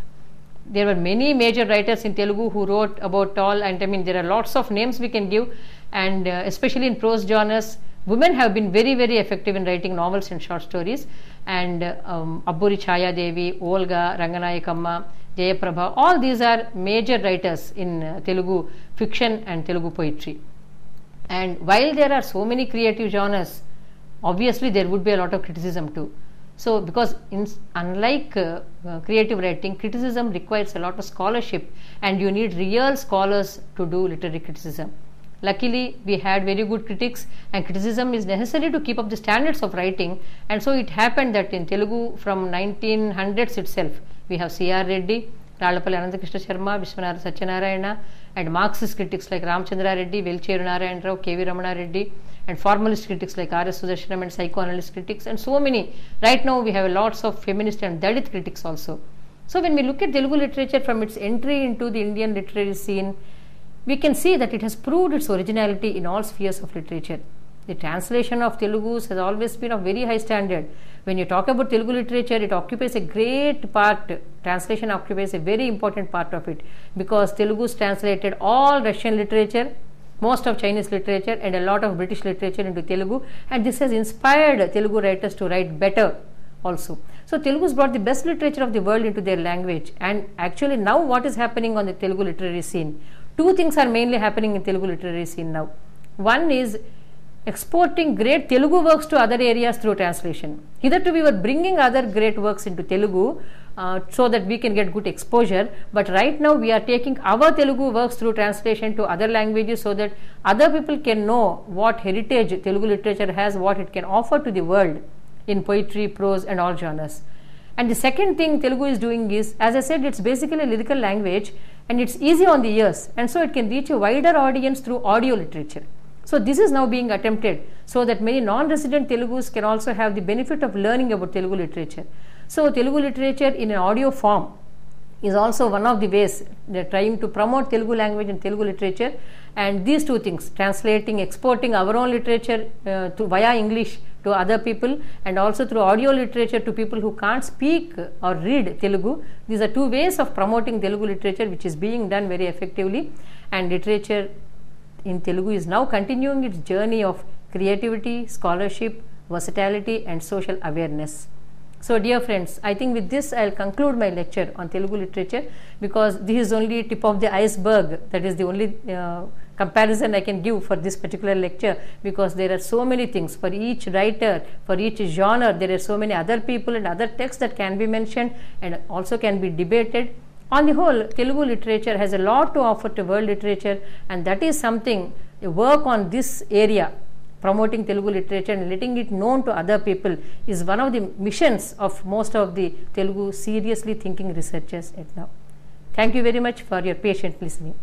[SPEAKER 1] There were many major writers in Telugu who wrote about all, and I mean there are lots of names we can give, and especially in prose genres, women have been very, very effective in writing novels and short stories, and Abburi Chaya Devi, Olga, Ranganayakamma, Jayaprabha, all these are major writers in Telugu fiction and Telugu poetry. And while there are so many creative genres, obviously there would be a lot of criticism too. So because unlike creative writing, criticism requires a lot of scholarship, and you need real scholars to do literary criticism. Luckily, we had very good critics, and criticism is necessary to keep up the standards of writing. And so it happened that in Telugu from 1900s itself, we have C.R. Reddy, Ralapalli Anandakrishna Sharma, Vishwanatha Satyanarayana, and Marxist critics like Ramchandra Reddy, Velcheru Narayan Rao, K.V. Ramana Reddy, and formalist critics like R.S. Sudarshanam, and psychoanalyst critics, and so many. Right now we have lots of feminist and Dalit critics also. So when we look at Telugu literature from its entry into the Indian literary scene, we can see that it has proved its originality in all spheres of literature. The translation of Telugus has always been of very high standard. When you talk about Telugu literature, it occupies a great part, translation occupies a very important part of it, because Telugus translated all Russian literature, most of Chinese literature, and a lot of British literature into Telugu, and this has inspired Telugu writers to write better also. So Telugus brought the best literature of the world into their language, and actually now what is happening on the Telugu literary scene? Two things are mainly happening in Telugu literary scene now. One is exporting great Telugu works to other areas through translation. Hitherto we were bringing other great works into Telugu so that we can get good exposure, but right now we are taking our Telugu works through translation to other languages so that other people can know what heritage Telugu literature has, what it can offer to the world in poetry, prose, and all genres. And the second thing Telugu is doing is, as I said, it's basically a lyrical language, and it's easy on the ears, and so it can reach a wider audience through audio literature. So this is now being attempted so that many non-resident Telugus can also have the benefit of learning about Telugu literature. So Telugu literature in an audio form is also one of the ways they are trying to promote Telugu language and Telugu literature. And these two things, translating, exporting our own literature via English to other people, and also through audio literature to people who can't speak or read Telugu. These are two ways of promoting Telugu literature which is being done very effectively, and literature in Telugu is now continuing its journey of creativity, scholarship, versatility, and social awareness. So dear friends, I think with this I will conclude my lecture on Telugu literature, because this is only tip of the iceberg. That is the only comparison I can give for this particular lecture, because there are so many things for each writer, for each genre. There are so many other people and other texts that can be mentioned and also can be debated. On the whole, Telugu literature has a lot to offer to world literature, and that is something, a work on this area, promoting Telugu literature and letting it known to other people, is one of the missions of most of the Telugu seriously thinking researchers at now. Thank you very much for your patient listening.